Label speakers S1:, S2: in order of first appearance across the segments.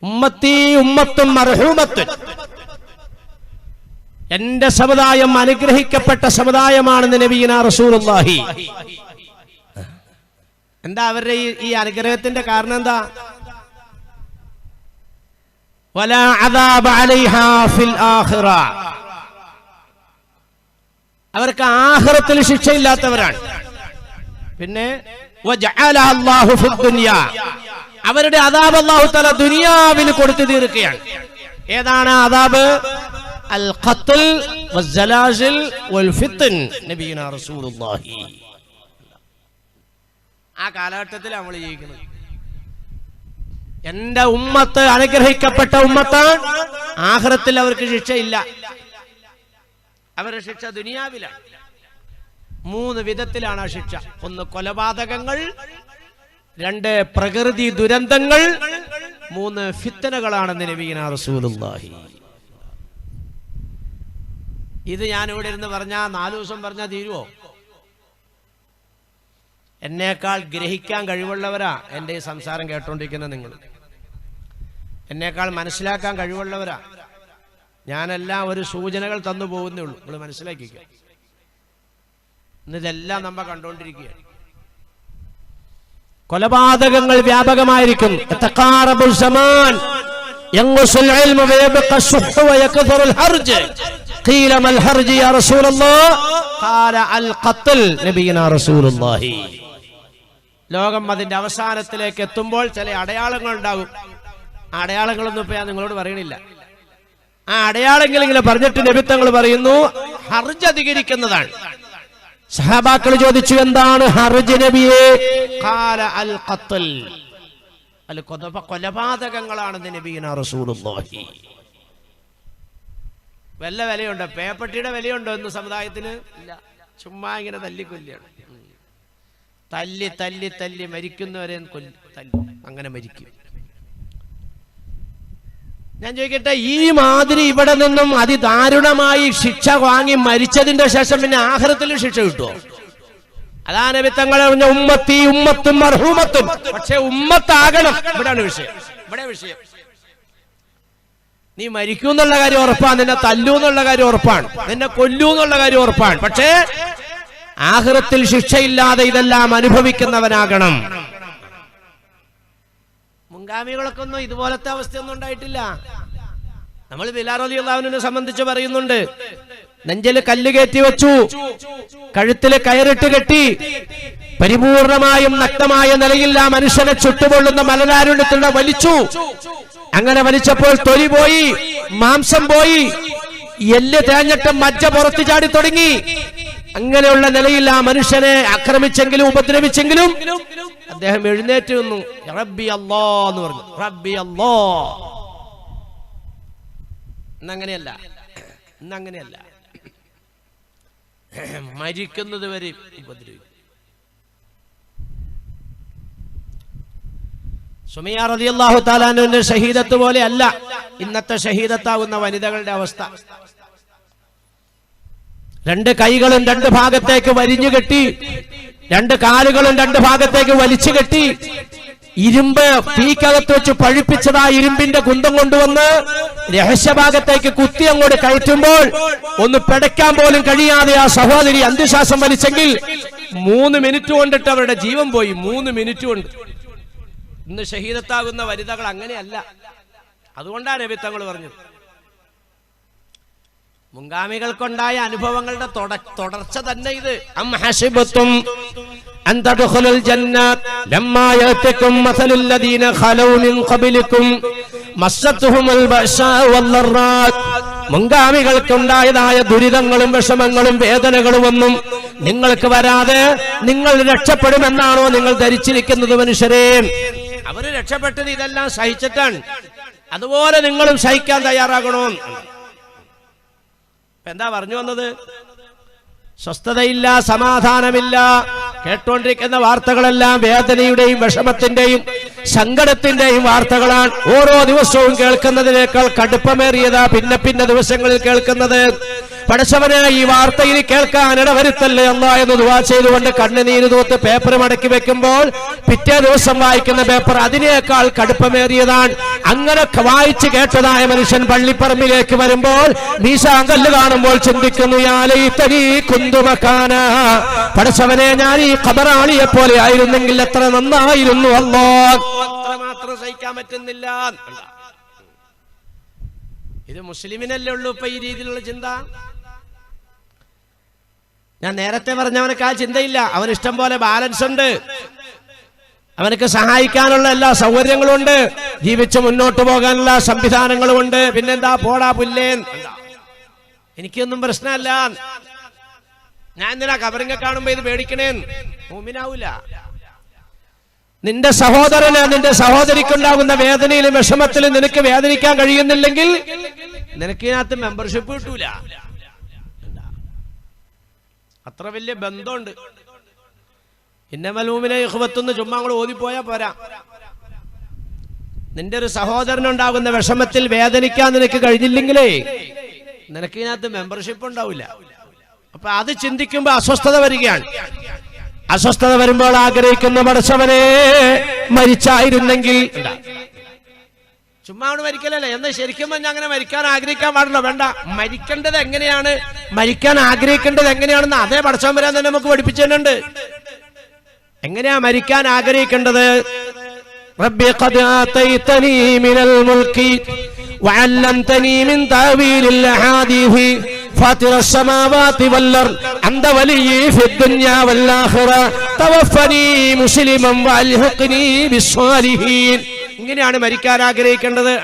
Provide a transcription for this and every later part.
S1: ഉമ്മത്തി ഉമ്മത്തും മർഹൂമത്തുൻ, എന്റെ സമുദായം അനുഗ്രഹിക്കപ്പെട്ട സമുദായമാണെന്ന് നബിയുനാ റസൂലുള്ളാഹി. എന്താ അവരുടെ ഈ അനുഗ്രഹത്തിന്റെ കാരണം എന്താ? വലാ അദാബ അലൈഹാ ഫിൽ ആഖിറ, അവർക്ക് ആഖിറത്തിൽ ശിക്ഷയില്ലാത്തവരാണ്. പിന്നെ വജഅലഹ അല്ലാഹു ഫിദ് ദുനിയാ, അവരുടെ അദാബ് അല്ലാഹു തആല ദുനിയാവിൽ കൊടുത്തു തീർക്കുകയാണ്. ഏതാണ് അദാബ്? അൽ ഖത്ൽ വസ്സലാസിൽ വൽ ഫിത്ൻ. നബിയുനാ റസൂലുള്ളാഹി. ആ കാലഘട്ടത്തിൽ നമ്മൾ ജീവിക്കുന്നത്. എന്റെ ഉമ്മത്ത് അനുഗ്രഹിക്കപ്പെട്ട ഉമ്മത്താണ്. ആഖിറത്തിൽ അവർക്ക് ശിക്ഷയില്ല, അവരുടെ ശിക്ഷ ദുനിയാവിലാണ്. 3 വിധത്തിലാണ് ആ ശിക്ഷ. 1 കൊലപാതകങ്ങൾ, 2 പ്രകൃതി ദുരന്തങ്ങൾ, 3 ഫിത്നകളാണെന്ന് നബിയുനാ റസൂലുള്ളാഹി. ഇത് ഞാൻ ഇവിടെ ഇരുന്ന് പറഞ്ഞാൽ 4 ദിവസം പറഞ്ഞാൽ തീരുവോ? എന്നേക്കാൾ ഗ്രഹിക്കാൻ കഴിവുള്ളവരാ എൻ്റെ ഈ സംസാരം കേട്ടോണ്ടിരിക്കുന്ന നിങ്ങൾ. എന്നേക്കാൾ മനസ്സിലാക്കാൻ കഴിവുള്ളവരാ. ഞാനെല്ലാം ഒരു സൂചനകൾ തന്നു പോകുന്നേ ഉള്ളൂ, നിങ്ങൾ മനസ്സിലാക്കിക്കുക. ഇന്നിതെല്ലാം നമ്മൾ കണ്ടുകൊണ്ടിരിക്കുകയാണ്. കൊലപാതകങ്ങൾ വ്യാപകമായിരിക്കും. ലോകം അതിന്റെ അവസാനത്തിലേക്ക് എത്തുമ്പോൾ ചില അടയാളങ്ങൾ ഉണ്ടാകും. ആ അടയാളങ്ങളൊന്നും ഇപ്പൊ ഞാൻ നിങ്ങളോട് പറയണില്ല. ആ അടയാളങ്ങൾ ഇങ്ങനെ പറഞ്ഞിട്ട് നബിത്തങ്ങൾ പറയുന്നു ഹർജ് അധികരിക്കുന്നതാണ്. സഹാബാക്കൾ ചോദിച്ചു, എന്താണ് ഹർജ് നബിയെ? ഖാല അൽ ഖത്ൽ, കൊലപാതകങ്ങളാണെന്ന് നബിയുനാ റസൂലുള്ളാഹി. വല്ല വിലയുണ്ടോ? പേപ്പട്ടിയുടെ വിലയുണ്ടോ ഇന്ന് സമുദായത്തിന്? ഇല്ല. ചുമ്മാ ഇങ്ങനെ തല്ലിക്കൊല്ലാണ്. തല്ലി തല്ലി തല്ലി മരിക്കുന്നവരെ തല്ലി അങ്ങനെ മരിക്കും. ഞാൻ ചോദിക്കട്ടെ, ഈ മാതിരി ഇവിടെ നിന്നും അതിദാരുണമായി ശിക്ഷ വാങ്ങി മരിച്ചതിന്റെ ശേഷം പിന്നെ ആഖിറത്തിലും ശിക്ഷ കിട്ടുമോ? അതാ നബി തങ്ങൾ പറഞ്ഞ ഉമ്മത്തി ഉമ്മത്തും മർഹൂമത്തും. പക്ഷെ ഉമ്മത്താകണം. ഇവിടെയാണ് വിഷയം. ഇവിടെ വിഷയം നീ മരിക്കൂ എന്നുള്ള കാര്യം ഉറപ്പാണ്, നിന്നെ തല്ലൂ എന്നുള്ള കാര്യം ഉറപ്പാണ്, നിന്നെ കൊല്ലൂ എന്നുള്ള കാര്യം ഉറപ്പാണ്. പക്ഷേ ആഖിറത്തിൽ ശിക്ഷയില്ലാതെ ഇതെല്ലാം അനുഭവിക്കുന്നവനാകണം. മുൻഗാമികളൊക്കെ ഒന്നും ഇതുപോലത്തെ അവസ്ഥയൊന്നും ഉണ്ടായിട്ടില്ല. നമ്മൾ ബിലാൽ റളിയല്ലാഹു അൻഹുവിനെ സംബന്ധിച്ച് പറയുന്നുണ്ട്, നെഞ്ചില് കല്ല് കയറ്റി വെച്ചു, കഴുത്തില് കയറിട്ട് കെട്ടി, പരിപൂർണമായും നഗ്നമായ നിലയിൽ ആ മനുഷ്യനെ ചുട്ടുപൊള്ളുന്ന മലനാരുണ്യത്തിലൂടെ വലിച്ചു. അങ്ങനെ വലിച്ചപ്പോൾ തൊലി പോയി, മാംസം പോയി, എല്ല് തേഞ്ഞിട്ട് മജ്ജ പുറത്തു ചാടി തുടങ്ങി. അങ്ങനെയുള്ള നിലയിൽ ആ മനുഷ്യനെ ആക്രമിച്ചെങ്കിലും ഉപദ്രവിച്ചെങ്കിലും അദ്ദേഹം എഴുന്നേറ്റ് നിന്നു. റബ്ബി അല്ലാ എന്ന് പറഞ്ഞു. റബ്ബി അല്ലാ. ഇന്നങ്ങനെയല്ല, ഇന്നങ്ങനെയല്ല. മരിക്കുന്നത് വരെ ഉപദ്രവിക്കും. സുമയ്യ റളിയല്ലാഹു തആല അൻഹയുടെ ഷഹീദത്ത് പോലെ അല്ല ഇന്നത്തെ ഷഹീദത്താവുന്ന വനിതകളുടെ അവസ്ഥ. 2 കൈകളും 2 ഭാഗത്തേക്ക് വരിഞ്ഞു കെട്ടി, 2 കാലുകളും 2 ഭാഗത്തേക്ക് വലിച്ചു കെട്ടി, ഇരുമ്പ് തീക്കകത്ത് വെച്ച് പഴുപ്പിച്ചതാ ഇരുമ്പിന്റെ കുന്തം കൊണ്ടുവന്ന് രഹസ്യഭാഗത്തേക്ക് കുത്തി അങ്ങോട്ട് കയറ്റുമ്പോൾ ഒന്ന് പിടയ്ക്കാൻ പോലും കഴിയാതെ ആ സഹോദരി അന്ത്യശ്വാസം വലിച്ചെങ്കിൽ 3 മിനിറ്റ് കൊണ്ടിട്ട് അവരുടെ ജീവൻ പോയി. 3 മിനിറ്റ് കൊണ്ട്. ഇന്ന് ഷഹീദത്താകുന്ന വനിതകൾ അങ്ങനെയല്ല. അതുകൊണ്ടാണ് നബി തങ്ങൾ പറഞ്ഞത്. മുൻഗാമികൾക്കുണ്ടായ അനുഭവങ്ങളുടെ തുടർച്ച തന്നെ ഇത്. അം ഹസിബതും അൻ തദ്ഖുലുൽ ജന്നത ലമ്മാ യഅതികും മസലുൽ ലദീന ഖലൗ മിൻ ഖബലികും മസ്സത്തുഹുൽ ബഅസാ വൽ ളറാത്ത്. മുൻഗാമികൾക്കുണ്ടായതായ ദുരിതങ്ങളും വിഷമങ്ങളും വേദനകളും ഒന്നും നിങ്ങൾക്ക് വരാതെ നിങ്ങൾ രക്ഷപ്പെടുമെന്നാണോ നിങ്ങൾ ധരിച്ചിരിക്കുന്നത് മനുഷ്യരെ? അവര് രക്ഷപ്പെട്ടത് ഇതെല്ലാം സഹിച്ചിട്ടാണ്. അതുപോലെ നിങ്ങളും സഹിക്കാൻ തയ്യാറാകണോ? എന്താ പറഞ്ഞു വന്നത്? സ്വസ്ഥതയില്ല, സമാധാനമില്ല. കേട്ടോണ്ടിരിക്കുന്ന വാർത്തകളെല്ലാം വേദനയുടെയും വിഷമത്തിന്റെയും സങ്കടത്തിന്റെയും വാർത്തകളാണ്. ഓരോ ദിവസവും കേൾക്കുന്നതിനേക്കാൾ കടുപ്പമേറിയതാ പിന്നെ ദിവസങ്ങളിൽ കേൾക്കുന്നത്. പടച്ചവനെ ഈ വാർത്തയിൽ കേൾക്കാൻ ഇടവരുത്തല്ലേ അല്ലാഹ് എന്ന് ദുആ ചെയ്തുകൊണ്ട് കണ്ണുനീര് തൂത്ത് പേപ്പർ മടക്കി വെക്കുമ്പോൾ പിറ്റേ ദിവസം വായിക്കുന്ന പേപ്പർ അതിനേക്കാൾ കടുപ്പമേറിയതാണ്. അങ്ങനെ വായിച്ചു കേട്ടതായ മനുഷ്യൻ പള്ളിപ്പറമ്പിലേക്ക് വരുമ്പോൾ മീശാങ്കല്ല് കാണുമ്പോൾ ചിന്തിക്കുന്നു, യാ ലൈതനീ കുന്തു മകാന, പടച്ചവനെ ഞാൻ ഈ ഖബറാളിയെ പോലെ ആയിരുന്നെങ്കിൽ എത്ര നന്നായിരുന്നു അല്ലാഹ്. അത്രമാത്രം സഹിക്കാൻ പറ്റുന്നില്ല. ഇത് മുസ്ലിമിനല്ലേ ഉള്ളൂ ഇപ്പൊ ഈ രീതിയിലുള്ള ചിന്ത. ഞാൻ നേരത്തെ പറഞ്ഞവനക്ക് ആ ചിന്തയില്ല. അവന് ഇഷ്ടം പോലെ ബാലൻസ് ഉണ്ട്, അവനക്ക് സഹായിക്കാനുള്ള എല്ലാ സൗകര്യങ്ങളും ഉണ്ട്, ജീവിച്ച് മുന്നോട്ട് പോകാനുള്ള സംവിധാനങ്ങളും ഉണ്ട്. പിന്നെന്താ പോടാ പുല്ലേൻ, എനിക്കൊന്നും പ്രശ്നമല്ല, ഞാൻ എന്തിനാ കബറിനെ കാണുമ്പോ ഇത് പേടിക്കണേന്ന് മുഅ്മിനാവൂല. നിന്റെ സഹോദരന് നിന്റെ സഹോദരിക്കുണ്ടാകുന്ന വേദനയിലും വിഷമത്തിലും നിനക്ക് വേദനിക്കാൻ കഴിയുന്നില്ലെങ്കിൽ നിനക്ക് ഇതിനകത്ത് മെമ്പർഷിപ്പ് കിട്ടൂല. അത്ര വലിയ ബന്ധമുണ്ട്. ഇന്നമൽ മുഅ്മിനൂന ഇഖ്വത്തുന്ന് ചുമ്മാ അങ്ങോട്ട് ഓതിപ്പോയാ പോരാ. നിന്റെ ഒരു സഹോദരനുണ്ടാകുന്ന വിഷമത്തിൽ വേദനിക്കാൻ നിനക്ക് കഴിഞ്ഞില്ലെങ്കിലേ നിനക്ക് ഇതിനകത്ത് മെമ്പർഷിപ്പ് ഉണ്ടാവില്ല. അപ്പൊ അത് ചിന്തിക്കുമ്പോ അസ്വസ്ഥത വരികയാണ്. അസ്വസ്ഥത വരുമ്പോൾ ആഗ്രഹിക്കുന്ന പടച്ചവനെ മരിച്ചായിരുന്നെങ്കിൽ. ചുമ്മാ അവിടെ മരിക്കലല്ലേ എന്ന് ശരിക്കും പറഞ്ഞാൽ അങ്ങനെ മരിക്കാൻ ആഗ്രഹിക്കാൻ പാടില്ല. വേണ്ട, മരിക്കേണ്ടത് എങ്ങനെയാണ്, മരിക്കാൻ ആഗ്രഹിക്കേണ്ടത് എങ്ങനെയാണെന്ന് അതേ പടച്ചവൻ വരാൻ തന്നെ നമുക്ക് പഠിപ്പിച്ചിട്ടുണ്ട്. എങ്ങനെയാ മരിക്കാൻ ആഗ്രഹിക്കേണ്ടത്? റബ്ബി ഖദ് ആതൈതനീ മിനൽ മുൽക്കി വഅല്ലംതനീ മിൻ തഅവീലിൽ അഹാദീസ് ഫാത്തിറ السماوات والأرض أنت وليي في الدنيا والآخرة توفني مسلما وألحقني بالصالحين. ഇങ്ങനെയാണ് മരിക്കാൻ ആഗ്രഹിക്കേണ്ടത്.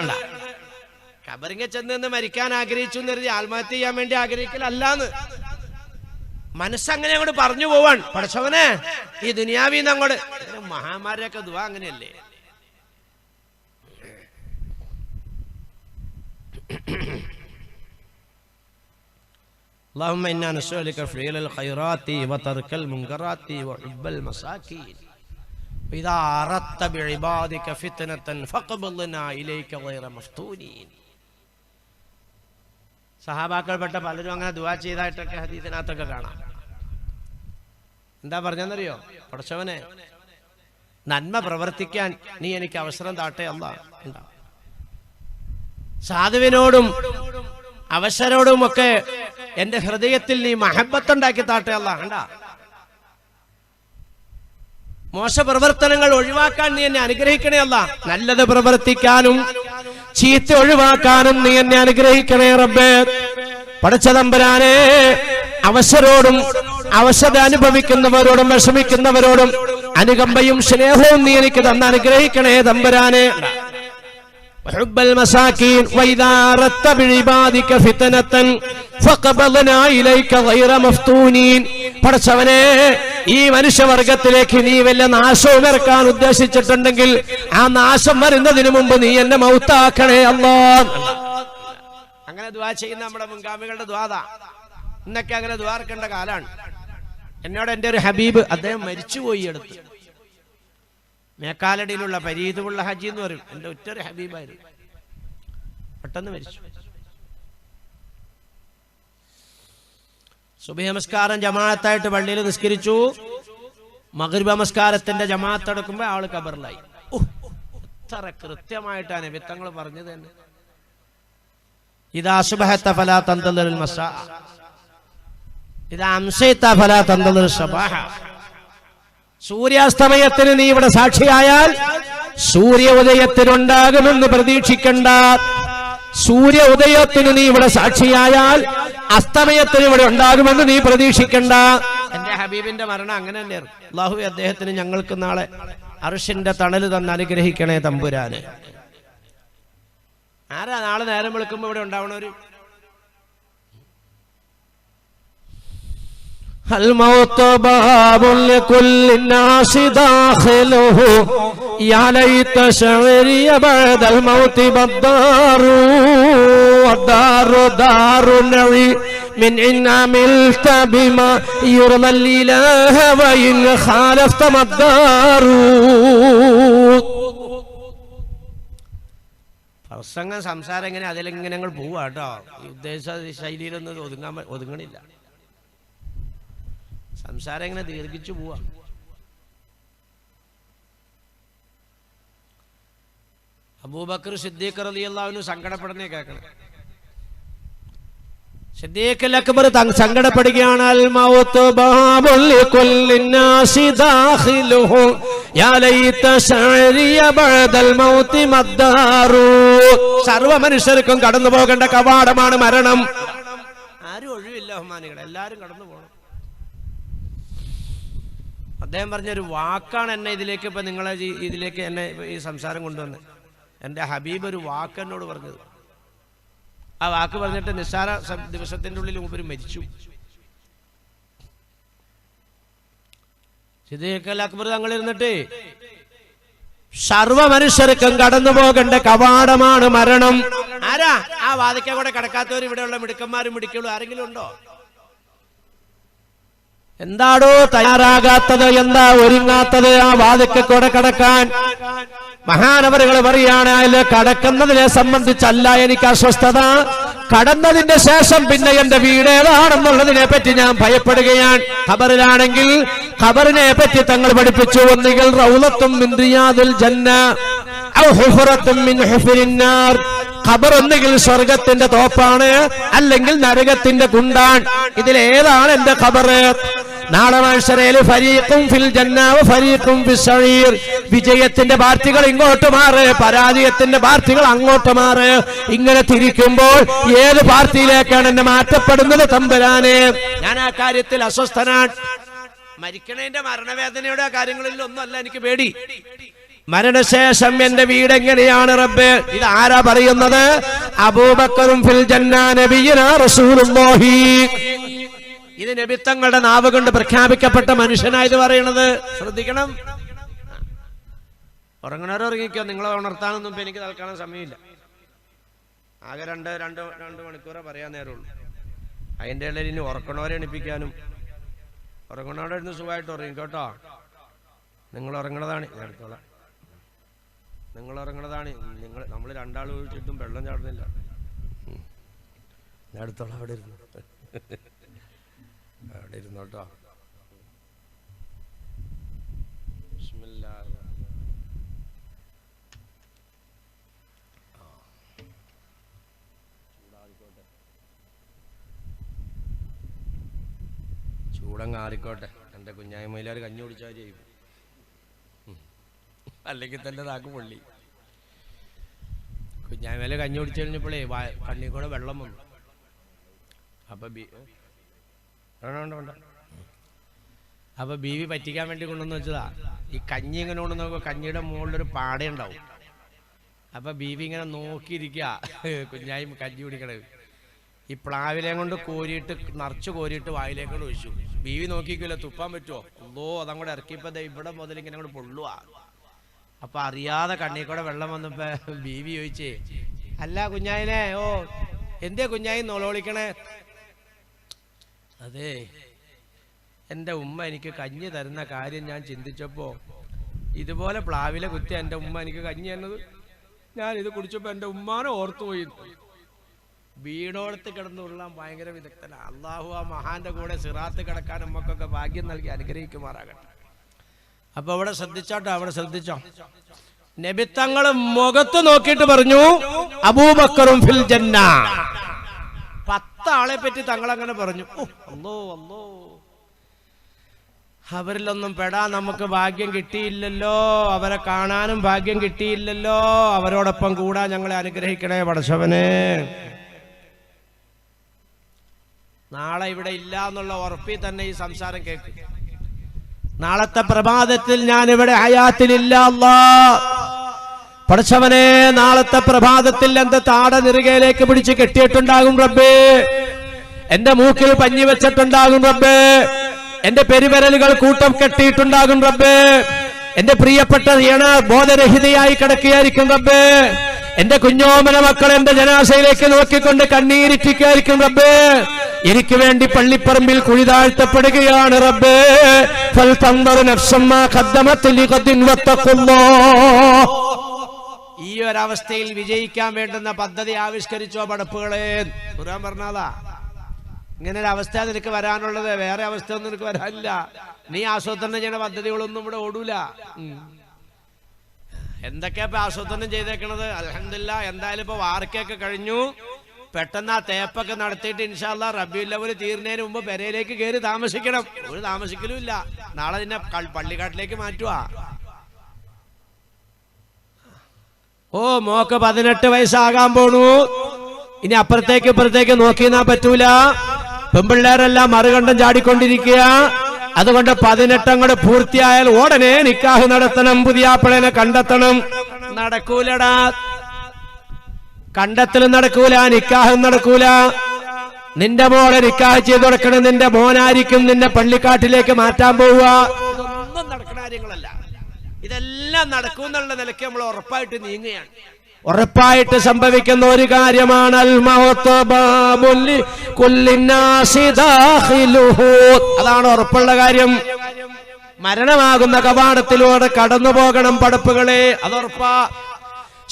S1: ഖബറിനെ ചെന്ന് മരിക്കാൻ ആഗ്രഹിച്ചു എന്ന് കരുതി ആത്മഹത്യ ചെയ്യാൻ വേണ്ടി ആഗ്രഹിക്കലല്ലാന്ന്. മനസ്സങ്ങനെ അങ്ങോട്ട് പറഞ്ഞു പോവാൻ, പടച്ചവനെ ഈ ദുനിയാവിന്ന് അങ്ങോട്ട്. മഹാന്മാരൊക്കെ ദുആ അങ്ങനെയല്ലേ. اللهم إنا نسألك فعل الخيرات وترك المنكرات وحب المساكين وإذا أردت بعبادك فتنة فقبضنا إليك غير مفتونين. സഹാബാക്കൾപ്പെട്ട പലരും അങ്ങനെ ദുആ ചെയ്തായിട്ടൊക്കെ ഹദീസിനകത്തൊക്കെ കാണാം. എന്താ പറഞ്ഞെന്നറിയോ? പടച്ചവനെ നന്മ പ്രവർത്തിക്കാൻ നീ എനിക്ക് അവസരം താട്ടെ അല്ലാഹ്. സാധുവിനോടും അവശരോടും ഒക്കെ എന്റെ ഹൃദയത്തിൽ നീ മഹബത്തുണ്ടാക്കി താട്ടെ അല്ലാഹ്. മോശപ്രവർത്തനങ്ങൾ ഒഴിവാക്കാൻ നീ എന്നെ അനുഗ്രഹിക്കണേ അല്ലാഹ്. നല്ലത് പ്രവർത്തിക്കാനും ചീത്ത ഒഴിവാക്കാനും നീ എന്നെ അനുഗ്രഹിക്കണേ റബ്ബേ. പടച്ച തമ്പുരാനെ, അവശരോടും അവശത അനുഭവിക്കുന്നവരോടും വിഷമിക്കുന്നവരോടും അനുകമ്പയും സ്നേഹവും നീ എനിക്ക് തന്ന് അനുഗ്രഹിക്കണേ തമ്പുരാനെ. وحب المساكين وإذا أردت بعبادك فتنة فقبضنا إليك غير مفتونين. പടച്ചവനെ, ഈ മനുഷ്യവർഗത്തിലേക്ക് നീ വല്ല നാശവും ഇറക്കാൻ ഉദ്ദേശിച്ചിട്ടുണ്ടെങ്കിൽ ആ നാശം വരുന്നതിന് മുമ്പ് നീ എന്നെ മൗത്താക്കണേ അല്ലാഹ്. അങ്ങനെ ദുആ ചെയ്യുന്ന നമ്മുടെ മുൻഗാമികളുടെ ദുആ. ഇന്നൊക്കെ അങ്ങനെ ദുആ ഇറക്കേണ്ട കാലാണ്. എന്നോട് എൻ്റെ ഒരു ഹബീബ്, അദ്ദേഹം മരിച്ചുപോയി അടുത്ത്, മേക്കാലടിയിലുള്ള പരീതുള്ള ഹജി എന്ന് പറയും, എൻ്റെ ഒറ്റൊരു ഹബീബായിരുന്നു, പെട്ടെന്ന് മരിച്ചു. സുബഹി നമസ്കാരം ജമാഅത്തായിട്ട് പള്ളിയിൽ നിസ്കരിച്ചു. മഗ്രിബ് നമസ്കാരത്തിന്റെ ജമാഅത്ത് എടുക്കുമ്പോൾ ആള് ഖബറിലായി. ഇത്ര കൃത്യമായിട്ടാണ് വിത്തങ്ങൾ പറഞ്ഞത് തന്നെ. ഇദാ അസ്ബഹത ഫലാ തന്തളിൽ മസാ ഇദാ അംസൈത ഫലാ തന്തളിൽ സബാഹ. സൂര്യാസ്തമയത്തിന് നീ ഇവിടെ സാക്ഷിയായാൽ സൂര്യ ഉദയത്തിനുണ്ടാകുമെന്ന് പ്രതീക്ഷിക്കണ്ട. സൂര്യ ഉദയത്തിന് നീ ഇവിടെ സാക്ഷിയായാൽ അസ്തമയത്തിന് ഇവിടെ ഉണ്ടാകുമെന്ന് നീ പ്രതീക്ഷിക്കണ്ട. എന്റെ ഹബീബിന്റെ മരണം അങ്ങനെ തന്നെയായിരുന്നു. അല്ലാഹുവേ, അദ്ദേഹത്തിന് ഞങ്ങൾക്ക് നാളെ അർശിന്റെ തണല് തന്ന് അനുഗ്രഹിക്കണേ തമ്പുരാന്. ആരാ നാളെ നേരം വെളുക്കുമ്പോ ഇവിടെ ഉണ്ടാവണവര്? الموت باب لكل الناس داخله يا ليت شعري بعد الموت بالدار والدار دار النعيم من إن عملت بما يرضى الإله وإن خالفت ما الدار. പ്രസംഗം സംസാരം എങ്ങനെ അതിലെങ്ങനെ ഞങ്ങൾ പോവാ കേട്ടോ. ഈ ഉദ്ദേശ ശൈലിയിലൊന്നും ഒതുങ്ങണില്ല. സംസാരം എങ്ങനെ ദീർഘിച്ചു പോവാ. അബൂബക്കർ സിദ്ദീഖ് റളിയല്ലാഹു അൻഹു സങ്കടപ്പെടുന്നേ കേൾക്കണം. സിദ്ദീഖുൽ അക്ബർ സങ്കടപ്പെടുകയാണ്. അൽ മൗതു ബാബുൽ ലിന്നാസി ദാഖിലുഹു യാ ലൈത ശഅരിയ ബഅദൽ മൗതി മദ്ദാറു. സർവ്വ മനുഷ്യർക്കും കടന്നു പോകേണ്ട കവാടമാണ് മരണം. ആരും ഒഴിവില്ല ബഹുമാനികളെ, എല്ലാവരും കടന്നു പോകണം. അദ്ദേഹം പറഞ്ഞൊരു വാക്കാണ് എന്നെ ഇതിലേക്ക്, ഇപ്പൊ നിങ്ങളെ ഇതിലേക്ക് എന്നെ ഈ സംസാരം കൊണ്ടുവന്നത്. എൻ്റെ ഹബീബ് ഒരു വാക്ക് എന്നോട് പറഞ്ഞത്. ആ വാക്ക് പറഞ്ഞിട്ട് നിസ്സാര ദിവസത്തിന്റെ ഉള്ളിൽ മൂപ്പര് മരിച്ചു. സിദ്ദീഖുൽ അക്ബർ തങ്ങൾ ഇരുന്നിട്ട് സർവ മനുഷ്യർക്കും കടന്നു പോകേണ്ട കവാടമാണ് മരണം. ആരാ ആ വാതിക്ക കൂടെ കടക്കാത്തവർ? ഇവിടെയുള്ള മിടുക്കന്മാരും മിടുക്കുകളും ആരെങ്കിലും ഉണ്ടോ? എന്താടോ തയ്യാറാകാത്തത്? എന്താ ഒരുങ്ങാത്തത് ആ വാതിക്ക കൂടെ കടക്കാൻ? മഹാനവറുകൾ പറയാണ്, അതില് കടക്കുന്നതിനെ സംബന്ധിച്ചല്ല എനിക്ക് അസ്വസ്ഥത, കടന്നതിന്റെ ശേഷം പിന്നെ എന്റെ വീട് ഏതാണെന്നുള്ളതിനെ പറ്റി ഞാൻ ഭയപ്പെടുകയാണ്. ഖബറിലാണെങ്കിൽ ഖബറിനെ പറ്റി തങ്ങൾ പഠിപ്പിച്ചു, ഒന്നുകിൽ റൗളത്തും മിൻ റിയാദിൽ ജന്ന ഔ ഹുഫറത്തും മിൻ ഹുഫരിൻ നാർ. ഖബർ ഒന്നുകിൽ സ്വർഗത്തിന്റെ തോപ്പാണ്, അല്ലെങ്കിൽ നരകത്തിന്റെ കുണ്ടാൻ. ഇതിലേതാണ് എന്റെ ഖബർ? നാളെ മഹ്ശറയിൽ ഫരീഖും ഫിൽ ജന്ന വ ഫരീഖും ഫിസ് സഈർ. വിജയത്തിന്റെ പാർട്ടികൾ ഇങ്ങോട്ട് മാറ്, പരാജയത്തിന്റെ പാർട്ടികൾ അങ്ങോട്ട് മാറ്. ഇങ്ങനെ തിരിക്കുമ്പോൾ ഏത് പാർട്ടിയിലേക്കാണ് എന്നെ മാറ്റപ്പെടുന്നത് തമ്പുരാനെ? ഞാൻ ആ കാര്യത്തിൽ അസ്വസ്ഥനാണ്. മരിക്കണേന്റെ മരണവേദനയുടെ കാര്യങ്ങളിൽ ഒന്നുമല്ല എനിക്ക് പേടി. മരണശേഷം എന്റെ വീട് എങ്ങനെയാണ് റബ്ബേ? ഇത് ആരാ പറയുന്നത്? അബൂബക്കറും ഫിൽ ജന്ന നബിയുനാ റസൂലുള്ളാഹി. ഇത് നബിത്തങ്ങളുടെ നാവ് കൊണ്ട് പ്രഖ്യാപിക്കപ്പെട്ട മനുഷ്യനായത് പറയണത്. ശ്രദ്ധിക്കണം. ഉറങ്ങണവരോ ഉറങ്ങിക്കോ, നിങ്ങളെ ഉണർത്താനൊന്നും ഇപ്പൊ എനിക്ക് തൽക്കാലം സമയമില്ല. ആകെ രണ്ട് മണിക്കൂറേ പറയാൻ നേരമുള്ളൂ. അതിൻ്റെ ഇടയിൽ ഇനി ഉറക്കണവരെ എണിപ്പിക്കാനും. ഉറങ്ങണവരെ ഇരുന്ന് സുഖമായിട്ട് ഉറങ്ങിക്കോട്ടോ. നിങ്ങൾ ഉറങ്ങണതാണ് ഞാൻ എടുത്തോളാം. നിങ്ങൾ ഉറങ്ങണതാണ്. നമ്മൾ രണ്ടാൾ ഒഴിച്ചിട്ടും വെള്ളം ചാടുന്നില്ല. ഞാൻ എടുത്തോളാം. അവിടെ ഇരുന്നു, അവിടെ ഇരുന്നോട്ടോ. ചൂടങ്ങാറിക്കോട്ടെ. എൻ്റെ കുഞ്ഞായ്മയിലാർ കഞ്ഞി കുടിച്ചാൽ ചെയ്യും, അല്ലെങ്കിൽ തന്നെ താക്ക് പൊള്ളി. കുഞ്ഞായ്മയില് കഞ്ഞി കുടിച്ചു കഴിഞ്ഞപ്പോഴേ കണ്ണിൽ കൂടെ വെള്ളം വന്നു. അപ്പൊ ബീവി പറ്റിക്കാൻ വേണ്ടി കൊണ്ടുവന്ന് വെച്ചതാ. ഈ കഞ്ഞി ഇങ്ങനെ കൊണ്ടു നോക്കുമ്പോ കഞ്ഞിയുടെ മുകളിലൊരു പാടയുണ്ടാവും. അപ്പൊ ബീവി ഇങ്ങനെ നോക്കിയിരിക്കുക, കുഞ്ഞായി കഞ്ഞി കുടിക്കണത്. ഈ പ്ലാവിലെ കൊണ്ട് കോരിയിട്ട് നിറച്ച് കോരിയിട്ട് വായിലേക്ക് ഒഴിച്ചു. ബീവി നോക്കിക്കില്ല, തുപ്പാൻ പറ്റുമോ? അതങ്ങോട്ട് ഇറക്കിയപ്പോ ഇവിടെ മുതൽ ഇങ്ങനെ അങ്ങോട്ട് പൊള്ളുവാ. അപ്പൊ അറിയാതെ കണ്ണീ കൂടെ വെള്ളം വന്നപ്പോ ബീവി ചോദിച്ചേ, അല്ല കുഞ്ഞായിനെ, ഓ എന്തേ കുഞ്ഞായി നോളോളിക്കണേ? അതെ, എൻ്റെ ഉമ്മ എനിക്ക് കഞ്ഞി തരുന്ന കാര്യം ഞാൻ ചിന്തിച്ചപ്പോ ഇതുപോലെ പ്ലാവിലെ കുത്തി എൻ്റെ ഉമ്മ എനിക്ക് കഞ്ഞി തന്നത്, ഞാൻ ഇത് കുടിച്ചപ്പോ എൻ്റെ ഉമ്മാനെ ഓർത്തുപോയി. വീടോടത്ത് കിടന്നുകൊള്ളാൻ ഭയങ്കര വിദഗ്ധനാ. അള്ളാഹു ആ മഹാന്റെ കൂടെ സിറാത്ത് കിടക്കാൻ നമുക്കൊക്കെ ഭാഗ്യം നൽകി അനുഗ്രഹിക്കുമാറാകട്ടെ. അപ്പൊ അവിടെ ശ്രദ്ധിച്ചോട്ടോ, അവിടെ ശ്രദ്ധിച്ചോ. നബിത്തങ്ങള് മുഖത്ത് നോക്കിയിട്ട് പറഞ്ഞു, അബൂബക്കറും ഫിൽ ജന്ന. 10 ആളെ പറ്റി തങ്ങൾ അങ്ങനെ പറഞ്ഞു. അല്ലോ അല്ലോ, അവരിലൊന്നും പെടാൻ നമുക്ക് ഭാഗ്യം കിട്ടിയില്ലല്ലോ, അവരെ കാണാനും ഭാഗ്യം കിട്ടിയില്ലല്ലോ, അവരോടൊപ്പം കൂടാൻ ഞങ്ങളെ അനുഗ്രഹിക്കണേ പടച്ചവനെ. നാളെ ഇവിടെ ഇല്ല എന്നുള്ള ഉറപ്പിൽ തന്നെ ഈ സംസാരം കേൾക്കും. നാളത്തെ പ്രഭാതത്തിൽ ഞാൻ ഇവിടെ ഹയാത്തിലില്ല അല്ലാഹ്. പടച്ചവനെ, നാളത്തെ പ്രഭാതത്തിൽ എന്റെ താട നിറുകയിലേക്ക് പിടിച്ച് കെട്ടിയിട്ടുണ്ടാകും റബ്ബേ, എന്റെ മൂക്കിൽ പഞ്ഞി വെച്ചിട്ടുണ്ടാകും റബ്ബേ, എന്റെ പെരുവിരലുകൾ കൂട്ടം കെട്ടിയിട്ടുണ്ടാകും റബ്ബേ, എന്റെ പ്രിയപ്പെട്ട ബോധരഹിതയായി കിടക്കുകയായിരിക്കും റബ്ബേ, എന്റെ കുഞ്ഞോമന മക്കൾ എന്റെ ജനാസയിലേക്ക് നോക്കിക്കൊണ്ട് കണ്ണീരിറ്റിക്കായിരിക്കും റബ്ബേ, എനിക്ക് വേണ്ടി പള്ളിപ്പറമ്പിൽ കുഴി താഴ്ത്തപ്പെടുകയാണ് റബ്ബേ. ഈ ഒരവസ്ഥയിൽ വിജയിക്കാൻ വേണ്ടുന്ന പദ്ധതി ആവിഷ്കരിച്ചോ പടപ്പുകളെ? ഖുർആൻ പറഞ്ഞാലാ ഇങ്ങനെ ഒരു അവസ്ഥ നിനക്ക് വരാനുള്ളത്, വേറെ അവസ്ഥ ഒന്നും നിനക്ക് വരാനില്ല. നീ ആസൂത്രണം ചെയ്യുന്ന പദ്ധതികളൊന്നും ഇവിടെ ഓടൂല. എന്തൊക്കെയാ ഇപ്പൊ ആസൂത്രണം ചെയ്തേക്കണത്? അൽഹംദുലില്ലാ എന്തായാലും ഇപ്പൊ വാർക്കൊക്കെ കഴിഞ്ഞു. പെട്ടെന്ന് ആ തേപ്പൊക്കെ നടത്തിയിട്ട് ഇൻഷാ അല്ലാഹ് റബീഉൽ അവ്വൽ തീർന്നതിന് മുമ്പ് പെരയിലേക്ക് കയറി താമസിക്കണം. ഒരു താമസിക്കലും ഇല്ല. നാളെ നിന്നെ പള്ളിക്കാട്ടിലേക്ക് മാറ്റുക. ഓ മോക്ക് 18 വയസ്സാകാൻ പോണു. ഇനി അപ്പുറത്തേക്ക് ഇപ്പുറത്തേക്ക് നോക്കിന്നാ പറ്റൂല. പെമ്പിള്ളേരെല്ലാം മറുകണ്ഠം ചാടിക്കൊണ്ടിരിക്കുക. അതുകൊണ്ട് 18 അങ്ങോട്ട് പൂർത്തിയായാൽ ഉടനെ നിക്കാഹ് നടത്തണം, പുതിയാപ്പിളനെ കണ്ടെത്തണം. നടക്കൂലടാ, കണ്ടെത്തലും നടക്കൂല, നിക്കാഹും നടക്കൂല. നിന്റെ മോളെ നിക്കാഹ് ചെയ്ത് കൊടുക്കണം. നിന്റെ മോനായിരിക്കും നിന്നെ പള്ളിക്കാട്ടിലേക്ക് മാറ്റാൻ പോവുക. ഇതൊന്നും നടക്കുന്ന കാര്യങ്ങളല്ല. ഇതെല്ലാം നടക്കുമെന്നുള്ള നിലയ്ക്ക് നമ്മൾ ഉറപ്പായിട്ട് നീങ്ങുകയാണ്. ഉറപ്പായിട്ട് സംഭവിക്കുന്ന ഒരു കാര്യമാണ് അതാണ് ഉറപ്പുള്ള കാര്യം. മരണമാകുന്ന കവാടത്തിലൂടെ കടന്നു പോകണം പടപ്പുകളെ, അതുറപ്പാ.